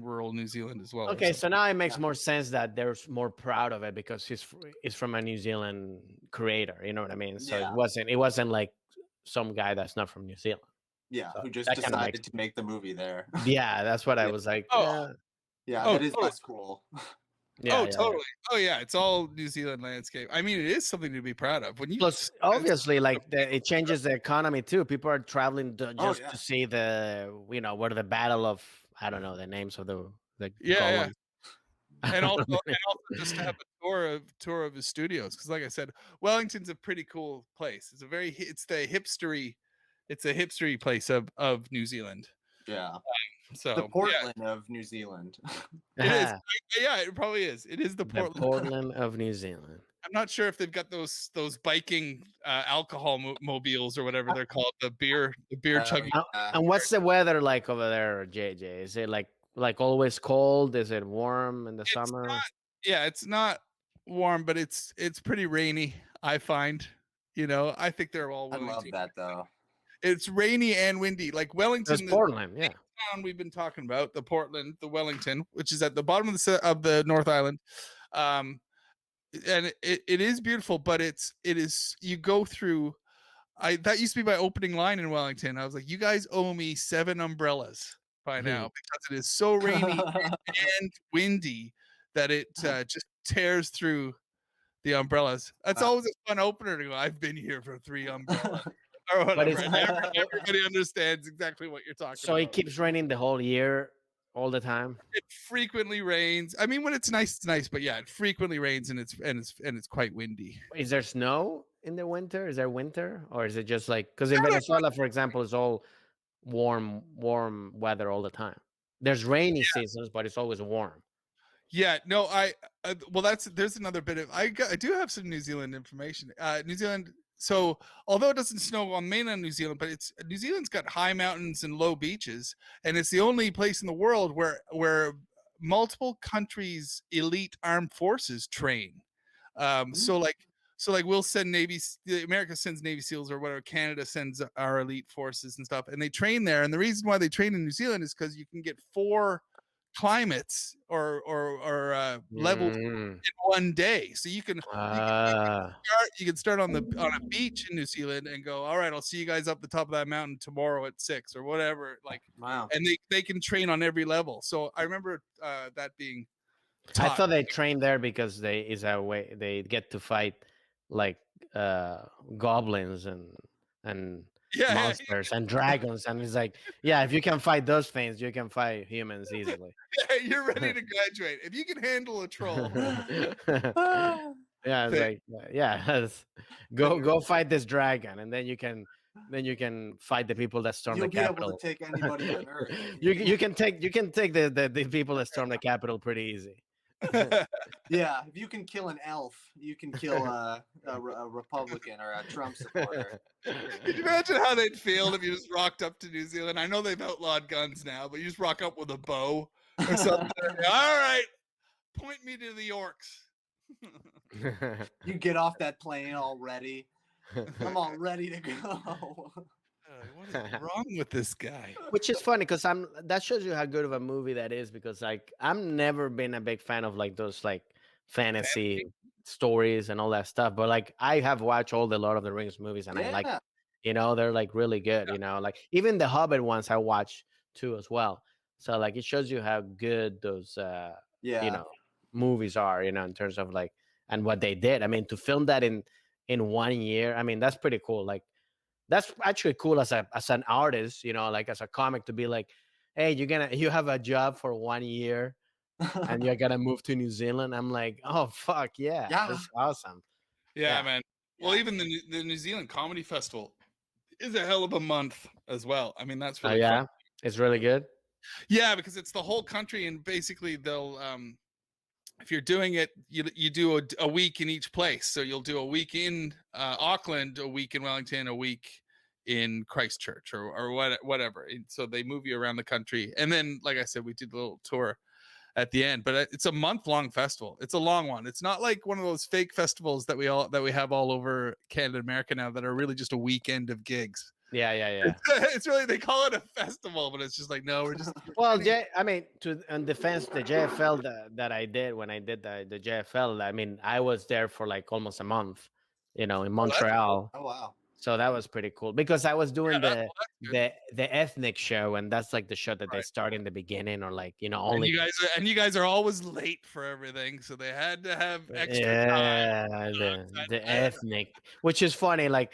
rural New Zealand as well. Okay, so now it makes more sense that they're more proud of it because he's from a New Zealand creator. You know what I mean? So it wasn't like some guy that's not from New Zealand. Yeah, so who just decided to make the movie there. Yeah, that's what I was like. That is less cool. Yeah, totally. Oh yeah, it's all New Zealand landscape. I mean, it is something to be proud of. When you plus, obviously, like it changes the economy too. People are traveling just to see what are the battle of I don't know the names of the columns. And also just to have a tour of his studios because, like I said, Wellington's a pretty cool place. It's a hipstery place of New Zealand. Yeah. So the Portland of New Zealand. It is. Yeah, it probably is. It is the Portland of New Zealand. I'm not sure if they've got those biking alcohol mobiles or whatever they're called. The beer chugging. And what's the weather like over there, JJ? Is it like always cold? Is it warm in the summer? It's not warm, but it's pretty rainy. I find. I think they're all. I love that though. It's rainy and windy. Like Wellington. It's Portland, yeah. Town we've been talking about, the Wellington, which is at the bottom of the North Island, and it is beautiful, but it is you go through. That used to be my opening line in Wellington. I was like, you guys owe me 7 umbrellas by now because it is so rainy and windy that it just tears through the umbrellas. That's always a fun opener to go. I've been here for 3 umbrellas. Or whatever. Everybody understands exactly what you're talking about. So it keeps raining the whole year, all the time. It frequently rains. I mean, when it's nice, it's nice. But yeah, it frequently rains and it's quite windy. Is there snow in the winter? Is there winter, or is it just like because in Venezuela, for example, it's all warm weather all the time. There's rainy seasons, but it's always warm. Yeah, no, there's another bit of I do have some New Zealand information. New Zealand. So, although it doesn't snow on mainland New Zealand, but New Zealand's got high mountains and low beaches, and it's the only place in the world where multiple countries' elite armed forces train. So we'll send America sends Navy SEALs or whatever. Canada sends our elite forces and stuff, and they train there. And the reason why they train in New Zealand is because you can get 4 climates or levels in one day, so you can start on a beach in New Zealand and go, all right, I'll see you guys up the top of that mountain tomorrow at 6 or whatever. Like, wow. And they can train on every level. So I remember that being taught. I thought they trained there because they get to fight like goblins and monsters and dragons, and it's like, if you can fight those things, you can fight humans easily. You're ready to graduate if you can handle a troll. Go fight this dragon, and then you can fight the people that storm the Capitol. You'll be able to take anybody on Earth. you can take the people that storm the Capitol pretty easy. Yeah, if you can kill an elf, you can kill a Republican or a Trump supporter. Can you imagine how they'd feel if you just rocked up to New Zealand? I know they've outlawed guns now, but you just rock up with a bow or something. All right, point me to the orcs. You get off that plane already. I'm all ready to go. What is wrong with this guy? Which is funny because that shows you how good of a movie that is, because like I'm never been a big fan of like those like fantasy stories and all that stuff. But like I have watched all the Lord of the Rings movies and I like Yeah. it. You know, they're like really good, you know, like even the Hobbit ones I watched too as well. So like it shows you how good those you Yeah. know, movies are, you know, in terms of like and what they did. I mean, to film that in 1 year, I mean, that's pretty cool. Like that's actually cool as an artist, you know, like as a comic to be like, hey, you have a job for 1 year and you're gonna move to New Zealand. I'm like, oh fuck yeah, Yeah. that's awesome. Yeah, Yeah. man. Well, Yeah. even the New Zealand Comedy Festival is a hell of a month as well. I mean, that's Oh really fun. yeah, it's really good. Yeah, because it's the whole country, and basically they'll if you're doing it, you do a week in each place. So you'll do a week in Auckland, a week in Wellington, a week in Christchurch, or whatever. And so they move you around the country, and then, like I said, we did a little tour at the end. But it's a month-long festival. It's a long one. It's not like one of those fake festivals that we have all over Canada and America now that are really just a weekend of gigs. Yeah, yeah, yeah. It's really, they call it a festival, but it's just like, no, we're just Well, I mean, to in defense, the JFL that I did when I did the JFL, I mean, I was there for like almost a month, you know, in Montreal. Oh wow. So that was pretty cool because I was doing that's good. the ethnic show, and that's like the show that they Right. start in the beginning, or like, you know, And only you guys are always late for everything, so they had to have extra time. yeah, the ethnic, which is funny. Like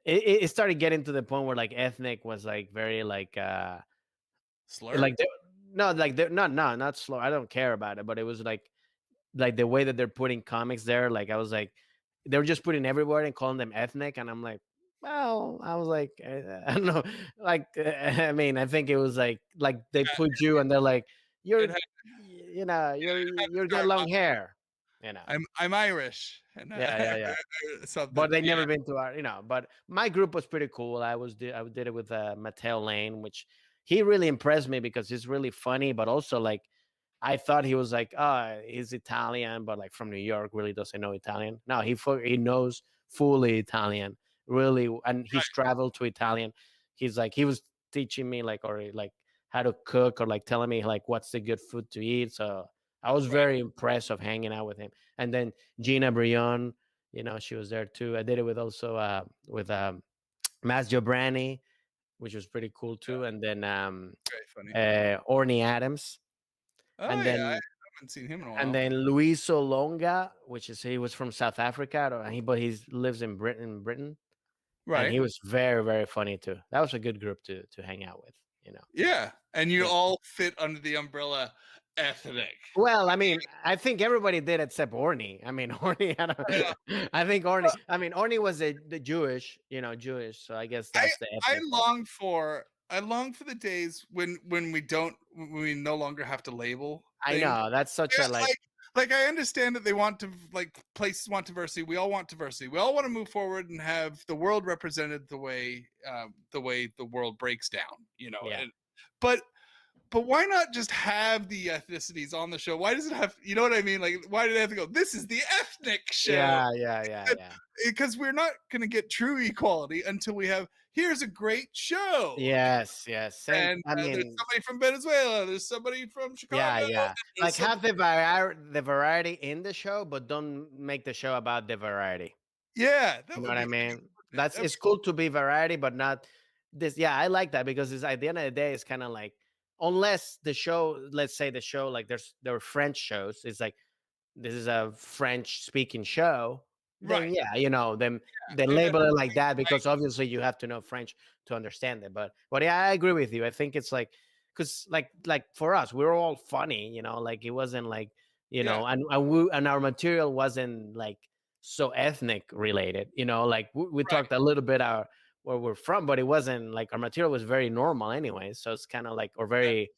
it started getting to the point where like ethnic was like very Slur. like no, like they're not slow. I don't care about it, but it was like the way that they're putting comics there. Like I was like, they were just putting everywhere and calling them ethnic, and I'm like, well, I was like, I don't know, like I mean, I think it was like they put you and they're like, you're, It had, you know, it had to you're got start long off, hair, you know. I'm Irish, and Yeah, yeah, yeah. something. But they Yeah, never been to our, you know. But my group was pretty cool. I did it with Mattel Lane, which he really impressed me because he's really funny, but also like I thought he was like, oh, he's Italian, but like from New York, really doesn't know Italian. No, he knows fully Italian, really, and he's traveled to Italian. He's like he was teaching me like or like how to cook or like telling me like what's the good food to eat. So I was right. very impressed of hanging out with him. And then Gina Brion, you know, she was there too. I did it with also with Mas Jobrani, which was pretty cool too. And then Very funny. Orny Adams, Oh and yeah, I then haven't seen him in a while. Luis Olonga, which is he was from South Africa, but he lives in Britain, and Right. he was very very funny too. That was a good group to hang out with, you know. Yeah, and you Yeah. all fit under the umbrella ethnic. Well, I mean, I think everybody did except Orny. I mean, Orny had Yeah. I think Orny. I mean, Orny was the Jewish, you know, Jewish. So I guess that's the I ethnic. long for the days when we no longer have to label I things. know that's such a Like I understand that they want to, like, places want diversity. We all want diversity. We all want to move forward and have the world represented the way the world breaks down, you know. Yeah. But why not just have the ethnicities on the show? Why does it have, you know what I mean? Like, why do they have to go, this is the ethnic show? Yeah. Because we're not going to get true equality until we have, here's a great show. Yes. And I mean, there's somebody from Venezuela, there's somebody from Chicago. yeah. Like have the variety in the show, but don't make the show about the variety. Yeah, You know what I mean? It's cool to be variety, but not this. Yeah, I like that because it's at the end of the day, it's kind of like unless the show, let's say the show, like there are French shows, it's like this is a French speaking show. Then right. yeah, you know, then they label it like that because obviously you have to know French to understand it. But yeah, I agree with you. I think it's like because like for us, we were all funny, you know, like it wasn't like you know, and our material wasn't like so ethnic related, you know, like we talked a little bit about where we're from, but it wasn't like our material was very normal anyway. So it's kind of like or very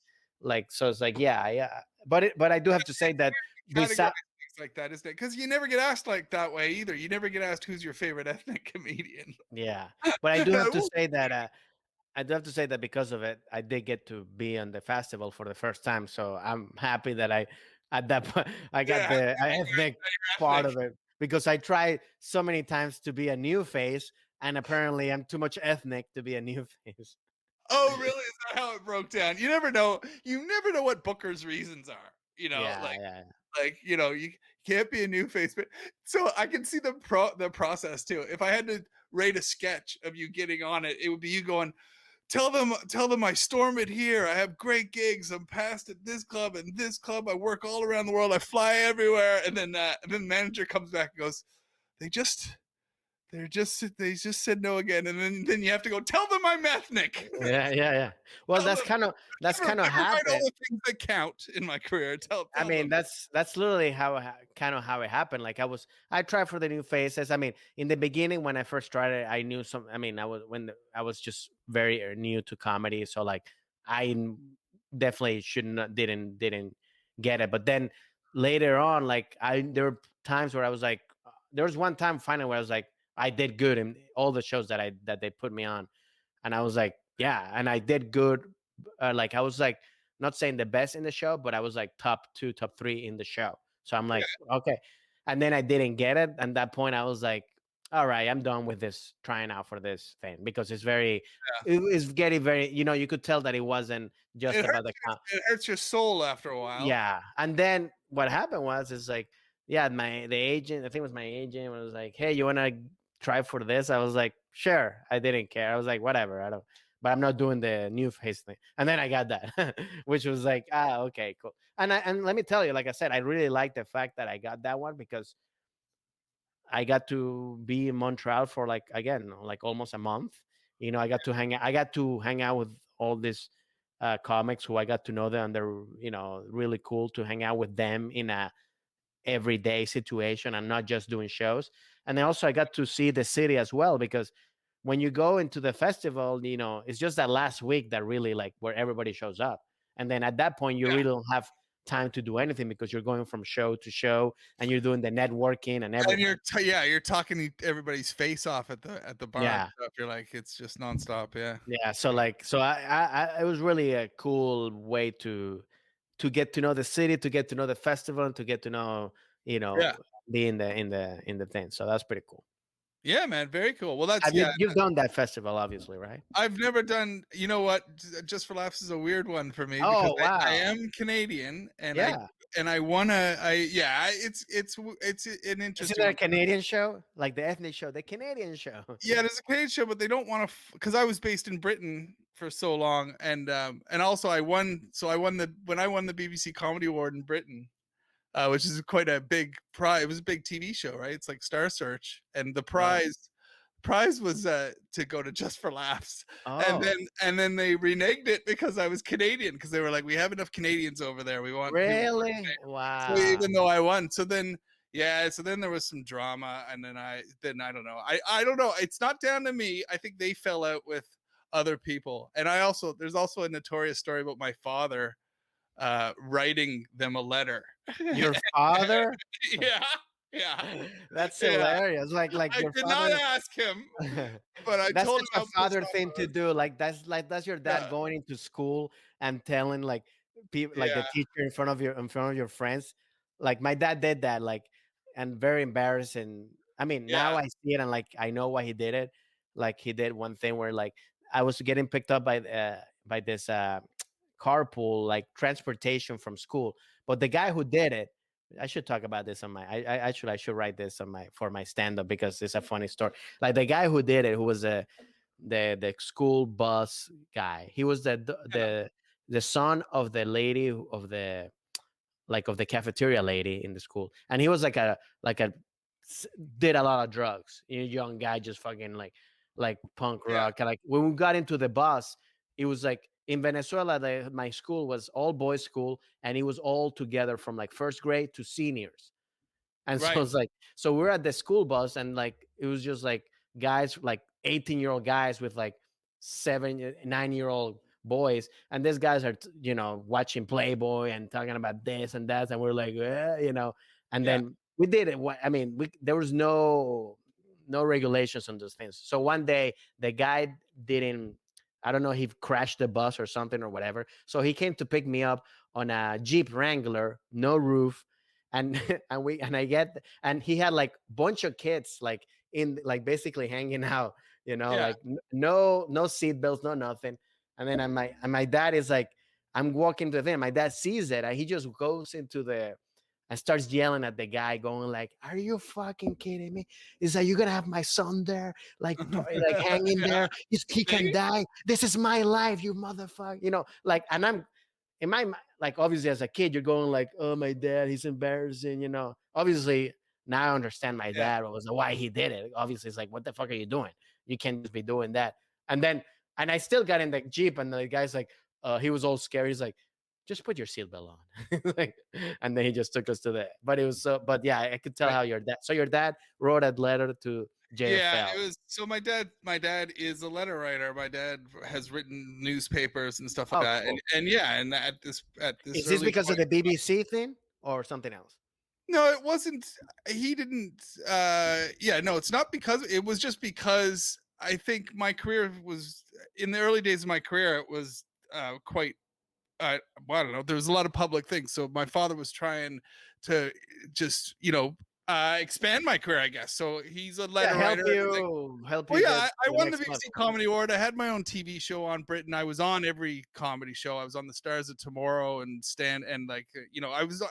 like so it's like yeah. But I do have to say that besides like that, isn't it? Because you never get asked like that way either. You never get asked who's your favorite ethnic comedian. yeah, but I do have to say that I do have to say that because of it, I did get to be on the festival for the first time. So I'm happy that I at that point I got the ethnic part of it because I tried so many times to be a new face, and apparently I'm too much ethnic to be a new face. Oh, really? Is that how it broke down? You never know. You never know what Booker's reasons are. You know, Yeah. like, you know, you can't be a new face. But so I can see the process too. If I had to rate a sketch of you getting on it, it would be you going, tell them I storm it here. I have great gigs. I'm passed at this club and this club. I work all around the world. I fly everywhere. And then the manager comes back and goes, they just said no again. And then you have to go, tell them I'm ethnic. Yeah. Well, Tell them, that's kind of never mind all happened. the things that count in my career. Tell I mean, them. that's literally kind of how it happened. Like I tried for the new faces. I mean, in the beginning when I first started, I knew some. I mean, I was just very new to comedy, so like definitely should not didn't get it. But then later on, like there were times where I was like, there was one time finally where I was like, I did good in all the shows that they put me on, and I was like, yeah, and I did good. Like I was like not saying the best in the show, but I was like top 2, top 3 in the show. So I'm like, okay. And then I didn't get it. And that point, I was like, all right, I'm done with this trying out for this thing because it was getting very, you could tell that it wasn't just It about hurts, it hurts your soul after a while. yeah. And then what happened is like, yeah, the agent, I think it was my agent, was like, hey, you want to try for this? I was like, sure. I didn't care. I was like, whatever. I don't, but I'm not doing the new face thing. And then I got that, which was like, okay, cool. And let me tell you, like I said, I really like the fact that I got that one because I got to be in Montreal for like again, like almost a month. I got to hang out with all these comics who I got to know them, and they're really cool to hang out with them in a everyday situation and not just doing shows. And then also I got to see the city as well because when you go into the festival, it's just that last week that really like where everybody shows up. And then at that point, you really don't have time to do anything because you're going from show to show and you're doing the networking and everything. And you're talking everybody's face off at the bar. Yeah. And stuff. You're like, it's just nonstop. Yeah. Yeah. So like, it was really a cool way to get to know the city, to get to know the festival, and to get to know, be in the thing. So that's pretty cool. Yeah, man, very cool. Well, that's You've done that festival, obviously, right? I've never done. You know what? Just for Laughs is a weird one for me Oh, because wow. I am Canadian, and Yeah. I wanna. It's an interesting. Isn't there a Canadian show, like the ethnic show, the Canadian show? Yeah, there's a Canadian show, but they don't want to because I was based in Britain for so long, and also I won. So I won the BBC Comedy Award in Britain. Which is quite a big prize. It was a big TV show, right? It's like Star Search, and the prize was to go to Just for Laughs. Oh. And then they reneged it because I was Canadian, because they were like, we have enough Canadians over there. We want really? Wow. So even though I won, so then there was some drama, and then I don't know. I don't know. It's not down to me. I think they fell out with other people, and there's also a notorious story about my father writing them a letter. Your father? Yeah. That's hilarious. Like I your did father... not ask him, but I that's told such him a father thing to do. Like that's your dad going into school and telling like people, like the teacher in front of your friends. Like my dad did that, like, and very embarrassing. I mean, now I see it and like I know why he did it. Like he did one thing where like I was getting picked up by this carpool, like transportation from school, but the guy who did it, I should talk about this on my I should write this on for my stand-up because it's a funny story. Like the guy who did it, who was the school bus guy, he was the son of the lady of the cafeteria lady in the school, and he was like a did a lot of drugs. Young guy, just fucking like punk rock. Like when we got into the bus, it was like in Venezuela, my school was all boys school, and it was all together from like first grade to seniors. And so it's like, so we're at the school bus, and like it was just like guys, like 18-year-old guys with like 7, 9-year-old boys, and these guys are watching Playboy and talking about this and that, and we're like, and then we did it. I mean, there was no regulations on those things. So one day the guy didn't. I don't know, he crashed the bus or something or whatever. So he came to pick me up on a Jeep Wrangler, no roof, and and he had like bunch of kids like in like basically hanging out, like no seat belts, no nothing. And then my dad is like, I'm walking to them. My dad sees it, and he just goes into the and starts yelling at the guy, going like, "Are you fucking kidding me? Is that you gonna have my son there, like hanging Yeah, there? He can maybe. die. This is my life, you motherfucker." Like, and I'm in my like, obviously as a kid, you're going like, "Oh, my dad, he's embarrassing." Obviously now I understand my Yeah. dad was why he did it. Obviously, it's like, what the fuck are you doing? You can't just be doing that. And I still got in the Jeep, and the guy's like, he was all scary. He's like, just put your seatbelt on. Like, and then he just took us to the, but it was so, but yeah, I could tell Right. how your dad wrote a letter to Yeah, JFL. it was so my dad is a letter writer. My dad has written newspapers and stuff like Oh, that. cool. And yeah, and at this Is this early because of point, the BBC thing or something else? no, it wasn't. He didn't. Yeah, no, it's not because. It was just because I think my career was in the early days of my career. It was quite. Well, I don't know. There was a lot of public things. So my father was trying to just expand my career, I guess. So he's a Yeah, letter help writer. Well, you yeah, get I to the won the next BBC level. Comedy Award. I had my own TV show on Britain. I was on every comedy show. I was on The Stars of Tomorrow and Stan, and I was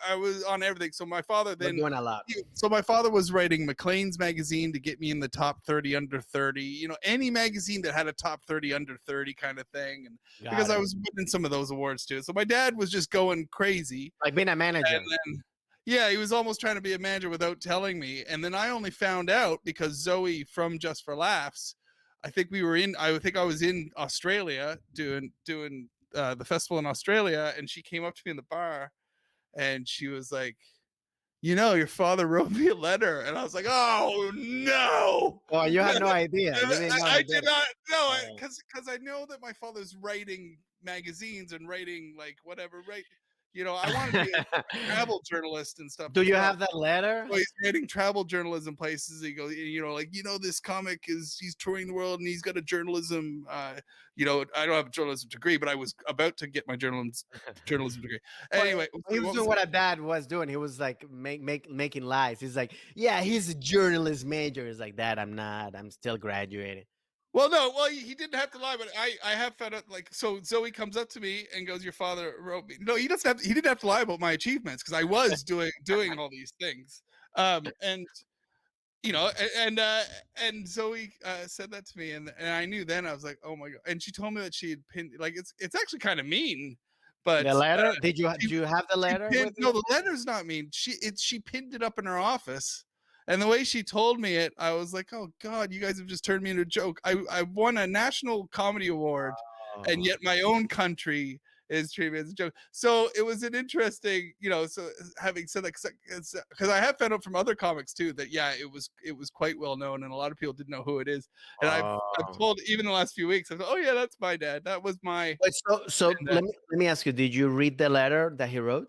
on everything. So my father We're then, doing a lot. so my father was writing Maclean's magazine to get me in the top 30 under 30. Any magazine that had a top 30 under 30 kind of thing, and because Got I it. was winning some of those awards too. So my dad was just going crazy, Like being a and manager. then yeah, he was almost trying to be a manager without telling me. And then I only found out because Zoe from Just for Laughs, I think I was in Australia doing the festival in Australia, and she came up to me in the bar and she was like, your father wrote me a letter. And I was like, oh no. Oh, you had no idea. You didn't know I he did did it. not know it Oh. because I know that my father's writing magazines and writing like whatever, right? I wanted to be a travel journalist and stuff Do as you well. have that letter? So he's writing travel journalism places. He goes, this comic he's touring the world and he's got a journalism. I don't have a journalism degree, but I was about to get my journalism degree. Well, Anyway, he was what was doing what a dad was doing. He was like making lies. He's like, yeah, he's a journalist major. He's like, Dad, I'm not. I'm still graduating. Well, no, well, he didn't have to lie, but I have found out, like, so Zoe comes up to me and goes, "Your father wrote me." No, he didn't have to lie about my achievements because I was doing all these things. And and Zoe said that to me, and I knew then. I was like, "Oh my god!" And she told me that she had pinned, like, it's actually kind of mean, but The letter? Did she, you have the letter with no, you? the letter's not mean. She pinned it up in her office. And the way she told me it, I was like, "Oh God, you guys have just turned me into a joke." I won a national comedy award, and Oh, yet my own country is treating me as a joke. So it was an interesting, So having said that, because I have found out from other comics too that yeah, it was quite well known, and a lot of people didn't know who it is. And I've oh. told even the last few weeks, I've thought, "Oh yeah, that's my dad. That was my." Wait, so And let me ask you. Did you read the letter that he wrote?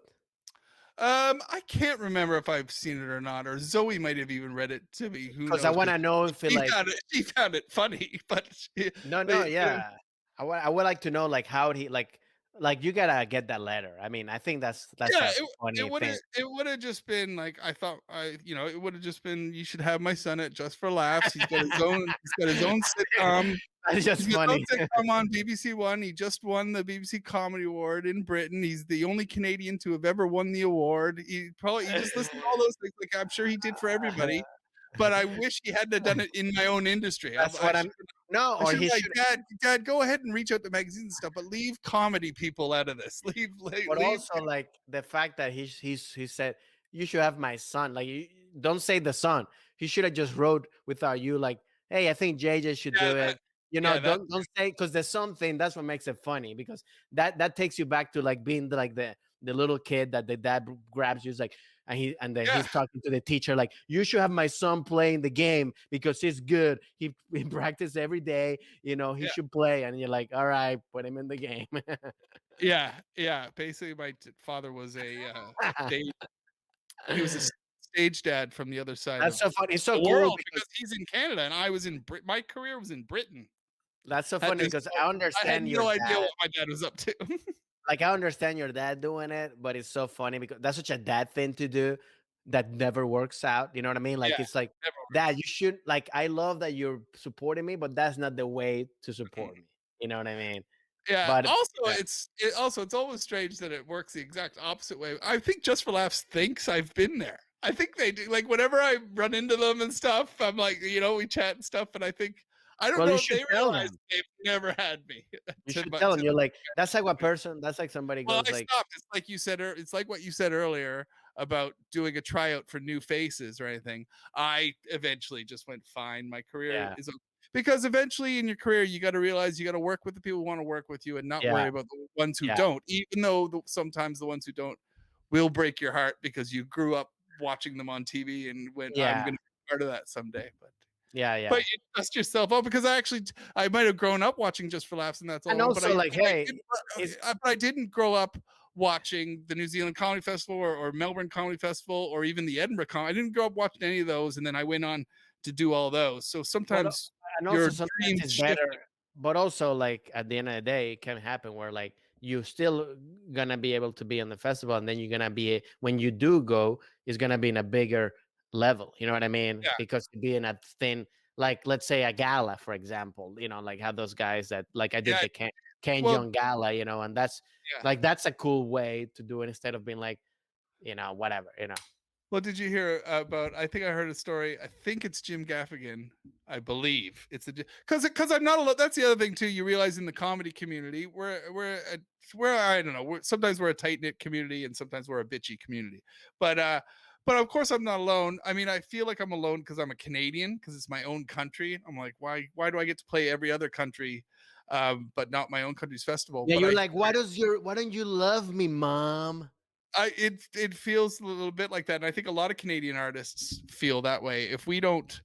I can't remember if I've seen it or not, or Zoe might have even read it to me. Who Because I knows? want to know if it She like found it. She found it funny, but no, yeah. I would like to know like how he like you gotta get that letter. I mean, I think that's yeah, a funny thing. it would have just been like I thought. It would have just been you should have my son at Just for Laughs. He's got his own sitcom. That's He's just got his funny. own sitcom on BBC One. He just won the BBC Comedy Award in Britain. He's the only Canadian to have ever won the award. He just listened to all those things. Like I'm sure he did for everybody. But I wish he hadn't done it in my own industry. That's what I'm. No, I or should he be like, should. Dad, go ahead and reach out to magazines and stuff, but leave comedy people out of this. But Leave. also like the fact that he said you should have my son. Like you don't say the son. He should have just wrote without you. Like, hey, I think JJ should Yeah, do it. that. Don't say because there's something that's what makes it funny because that takes you back to like being the little kid that the dad grabs you. Is like and then Yeah, he's talking to the teacher like you should have my son playing the game because he's good. He practices every day. He yeah, should play, and you're like, all right, put him in the game. yeah. Basically, my father was stage. He was a stage dad from the other side That's of so funny. It's so the cool world because because he's in Canada and I was in My career was in Britain that's so at funny this because point. I I had understand your no idea dad. what my dad was up to. Like I understand your dad doing it, but it's so funny because that's such a dad thing to do that never works out. You know what I mean? Like Yeah, it's like, never Dad, works. you should like. I love that you're supporting me, but that's not the way to Mhm. support me. You know what I mean? Yeah. But Also, it's always strange that it works the exact opposite way. I think Just for Laughs thinks I've been there. I think they do. Like whenever I run into them and stuff, I'm like, we chat and stuff, and I don't well, know you if should they tell realize them. they've never had me. You to should my, tell to them. You're like, that's like what the, person. That's like somebody well, goes I like, stopped. It's like you said. It's like what you said earlier about doing a tryout for new faces or anything. I eventually just went fine. My career yeah, is because eventually in your career you got to realize you got to work with the people who want to work with you and not yeah, worry about the ones who yeah, don't. Even though sometimes the ones who don't will break your heart because you grew up watching them on TV and went, "I'm yeah, going to be part of that someday." yeah, But yeah. you dust yourself up because I might have grown up watching Just for Laughs and that's And all. But also, like, hey, it's I didn't grow up watching the New Zealand Comedy Festival or Melbourne Comedy Festival or even the Edinburgh Comedy. I didn't grow up watching any of those, and then I went on to do all those. So but sometimes and also your sometimes dreams it's shift. better, but also like at the end of the day, it can happen where like you still gonna be able to be on the festival, and then you're gonna be when you do go, it's gonna be in a bigger level. You know what I mean? Yeah, Because being at thin, like let's say a gala, for example, like how those guys that like I did yeah. the Ken Well, Young gala, and that's yeah. like that's a cool way to do it instead of being like whatever. Well, did you hear about? I think I heard a story. I think it's Jim Gaffigan. I believe it's the because I'm not. That's the other thing too. You realize in the comedy community, we're I don't know. Sometimes we're a tight knit community, and sometimes we're a bitchy community. But of course I'm not alone. I mean, I feel like I'm alone because I'm a Canadian because it's my own country. I'm like, why do I get to play every other country, but not my own country's festival? Yeah, But you're like, why don't you love me, mom? it feels a little bit like that, and I think a lot of Canadian artists feel that way. If we don't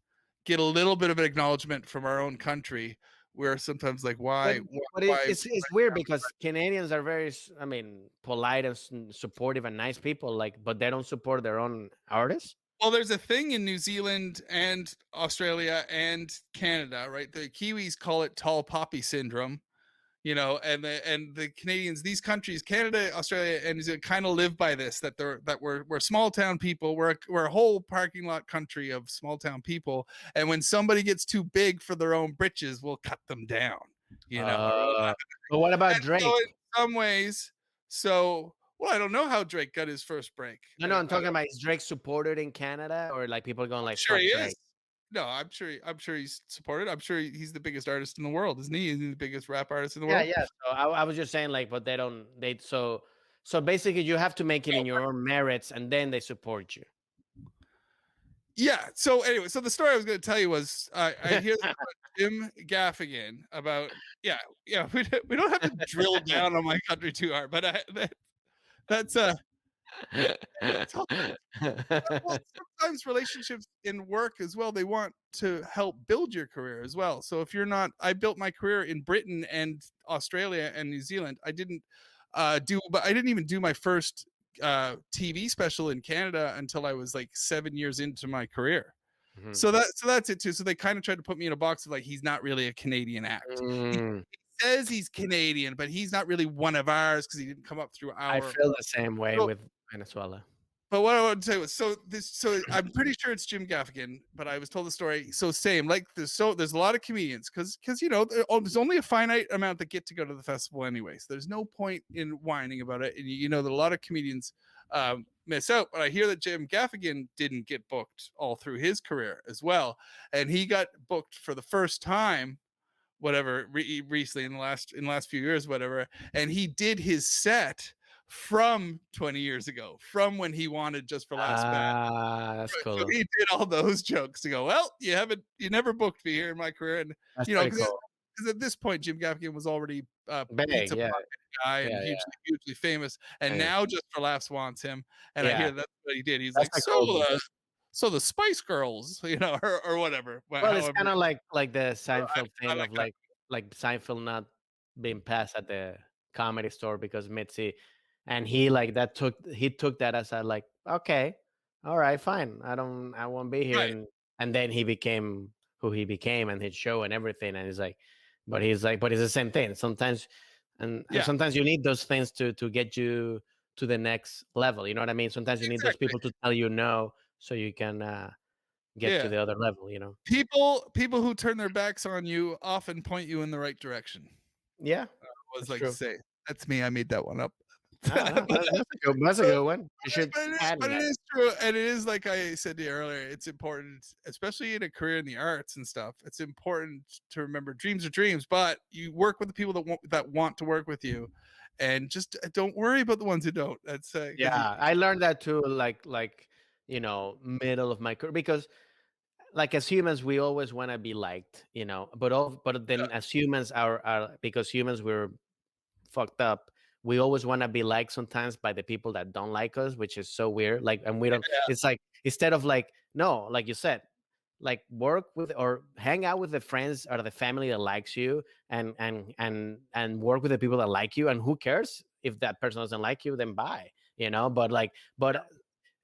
get a little bit of an acknowledgement from our own country, we're sometimes like, But but why? it's weird because Canadians are very, I mean, polite and supportive and nice people. Like, but they don't support their own artists. Well, there's a thing in New Zealand and Australia and Canada, right? The Kiwis call it tall poppy syndrome, and the Canadians, these countries, Canada, Australia, and New Zealand, kind of live by this that we're small town people. We're a whole parking lot country of small town people, and when somebody gets too big for their own britches, we'll cut them down. Uh, but what about And so Drake? in some ways, well, I don't know how Drake got his first break. No, I'm talking about, is Drake supported in Canada, or like people going I'm like sure fuck he Drake? is. No, I'm sure he's supported. I'm sure he's the biggest artist in the world, isn't he? He's the biggest rap artist in the Yeah, world. yeah. So I was just saying like, but they don't. So basically, you have to make it in your own merits, and then they support you. Yeah. So anyway, so the story I was going to tell you was I hear this about Jim Gaffigan about yeah we don't have to drill down on my country too hard, but that's well, sometimes relationships in work as well, they want to help build your career as well. So if you're not, I built my career in Britain and Australia and New Zealand. But I didn't even do my first TV special in Canada until I was like 7 years into my career. Mhm. So that's it too. So they kind of tried to put me in a box of like, he's not really a Canadian act. He Mm, says he's Canadian, but he's not really one of ours because he didn't come up through I our. feel the same way So with Venezuela. but what I want to say was, so I'm pretty sure it's Jim Gaffigan, but I was told the story. So same, like there's a lot of comedians because there's only a finite amount that get to go to the festival anyway. So there's no point in whining about it. And you know that a lot of comedians miss out. But I hear that Jim Gaffigan didn't get booked all through his career as well, and he got booked for the first time, whatever, recently in the last few years, whatever, and he did his set from 20 years ago, from when he wanted Just for Laughs back. That's So cool. he did all those jokes to go, well, you never booked me here in my career. And, That's pretty because cool. at this point, Jim Gaffigan was already Big, pizza yeah, pocket guy and yeah, hugely famous. And yeah, now Just for Laughs wants him. And I yeah. hear that's what he did. He's That's like, a cool gig. so the Spice Girls, or whatever. Well, it's However, kind of like the I, Seinfeld I thing like of that. like Seinfeld not being passed at the comedy store because Mitzi, and he took that as a like, okay, all right, fine, I won't be here, Right. and then he became who he became and his show and everything, and but it's the same thing sometimes, and Yeah, sometimes you need those things to get you to the next level. You know what I mean? Sometimes you need those exactly. people to tell you no so you can get to Yeah. the other level. People who turn their backs on you often point you in the right direction. Yeah. always That's like to true. say. That's me. I made that one up. No, no, But that's a good one. You should but patent it that. is true, and it is like I said to you earlier. It's important, especially in a career in the arts and stuff. It's important to remember dreams are dreams, but you work with the people that want to work with you, and just don't worry about the ones who don't. That's because Yeah, I learned that too, like middle of my career, because like as humans we always want to be liked, but yeah, then as humans are because humans we're fucked up. We always want to be liked sometimes by the people that don't like us, which is so weird. Like, and we don't. It's like instead of like no, like you said, like work with or hang out with the friends or the family that likes you, and work with the people that like you. And who cares if that person doesn't like you? Then bye. But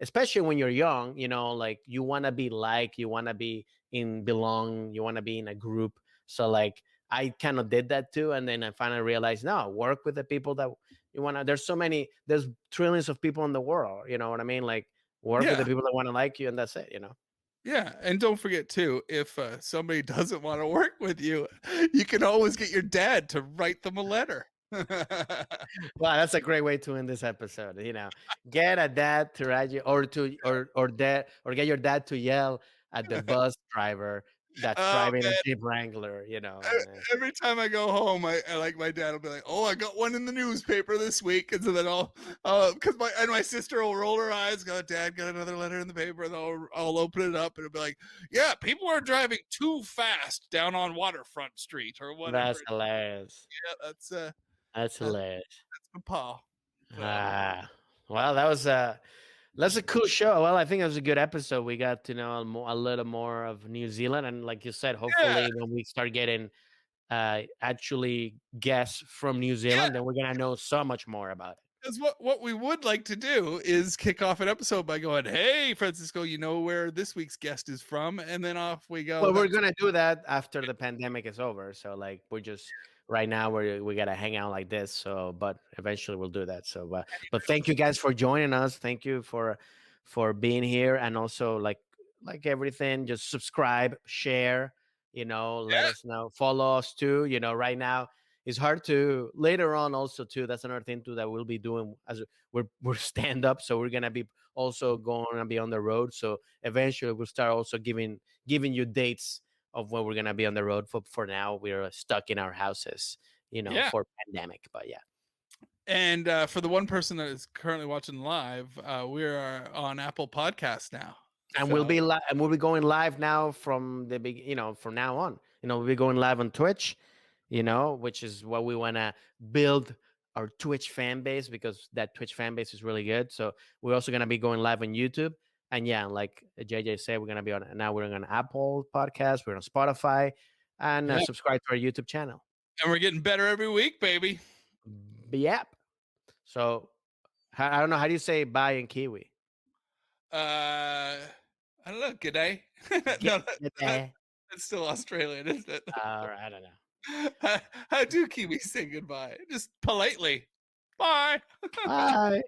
especially when you're young, like you want to be like, you want to be in belong, you want to be in a group. So like I kind of did that too, and then I finally realized, no, work with the people that you want to. There's trillions of people in the world. You know what I mean? Like work with the yeah. people that want to like you, and that's it. Yeah, and don't forget too, if somebody doesn't want to work with you, you can always get your dad to write them a letter. Well, that's a great way to end this episode. Get a dad to write you, or get your dad to yell at the bus driver that's Oh driving a man, Jeep Wrangler. every time I go home, I like my dad will be like, "Oh, I got one in the newspaper this week," and so then because my sister will roll her eyes, go, "Dad, got another letter in the paper," and I'll open it up and it'll be like, "Yeah, people are driving too fast down on Waterfront Street or whatever." That's hilarious. Yeah, That's that's hilarious. my pa. So Well, that's a cool show. Well, I think it was a good episode. We got to know a little more of New Zealand, and like you said, yeah, hopefully when we start getting actually guests from New yeah. Zealand, then we're gonna know so much more about it. Because what we would like to do is kick off an episode by going, "Hey, Francisco, you know where this week's guest is from," and then off we go. Well, we're That's gonna do that after the pandemic is over. So like we're just right now we gotta hang out like this. So but eventually we'll do that. So but thank you guys for joining us. Thank you for being here, and also like everything, just subscribe, share, let yeah, us know, follow us too. Right now it's hard to later on also too. That's another thing too that we'll be doing as we're stand up. So we're gonna be also going to be on the road. So eventually we'll start also giving you dates of when we're gonna be on the road. For now, we're stuck in our houses, yeah. for pandemic. But yeah, And for the one person that is currently watching live, we are on Apple Podcasts now. and So we'll be going live now from the big, from now on. We'll be going live on Twitch, which is what we want to build our Twitch fan base, because that Twitch fan base is really good. So we're also gonna be going live on YouTube. And yeah, like JJ said, we're gonna be on now. We're on Apple Podcast, we're on Spotify, and yeah, subscribe to our YouTube channel. and we're getting better every week, baby. Yep. So I don't know, how do you say bye in Kiwi? I don't know. Good day. Get No, there. that's still Australian, isn't it? I don't know. How do Kiwis say goodbye? Just politely. Bye. Bye.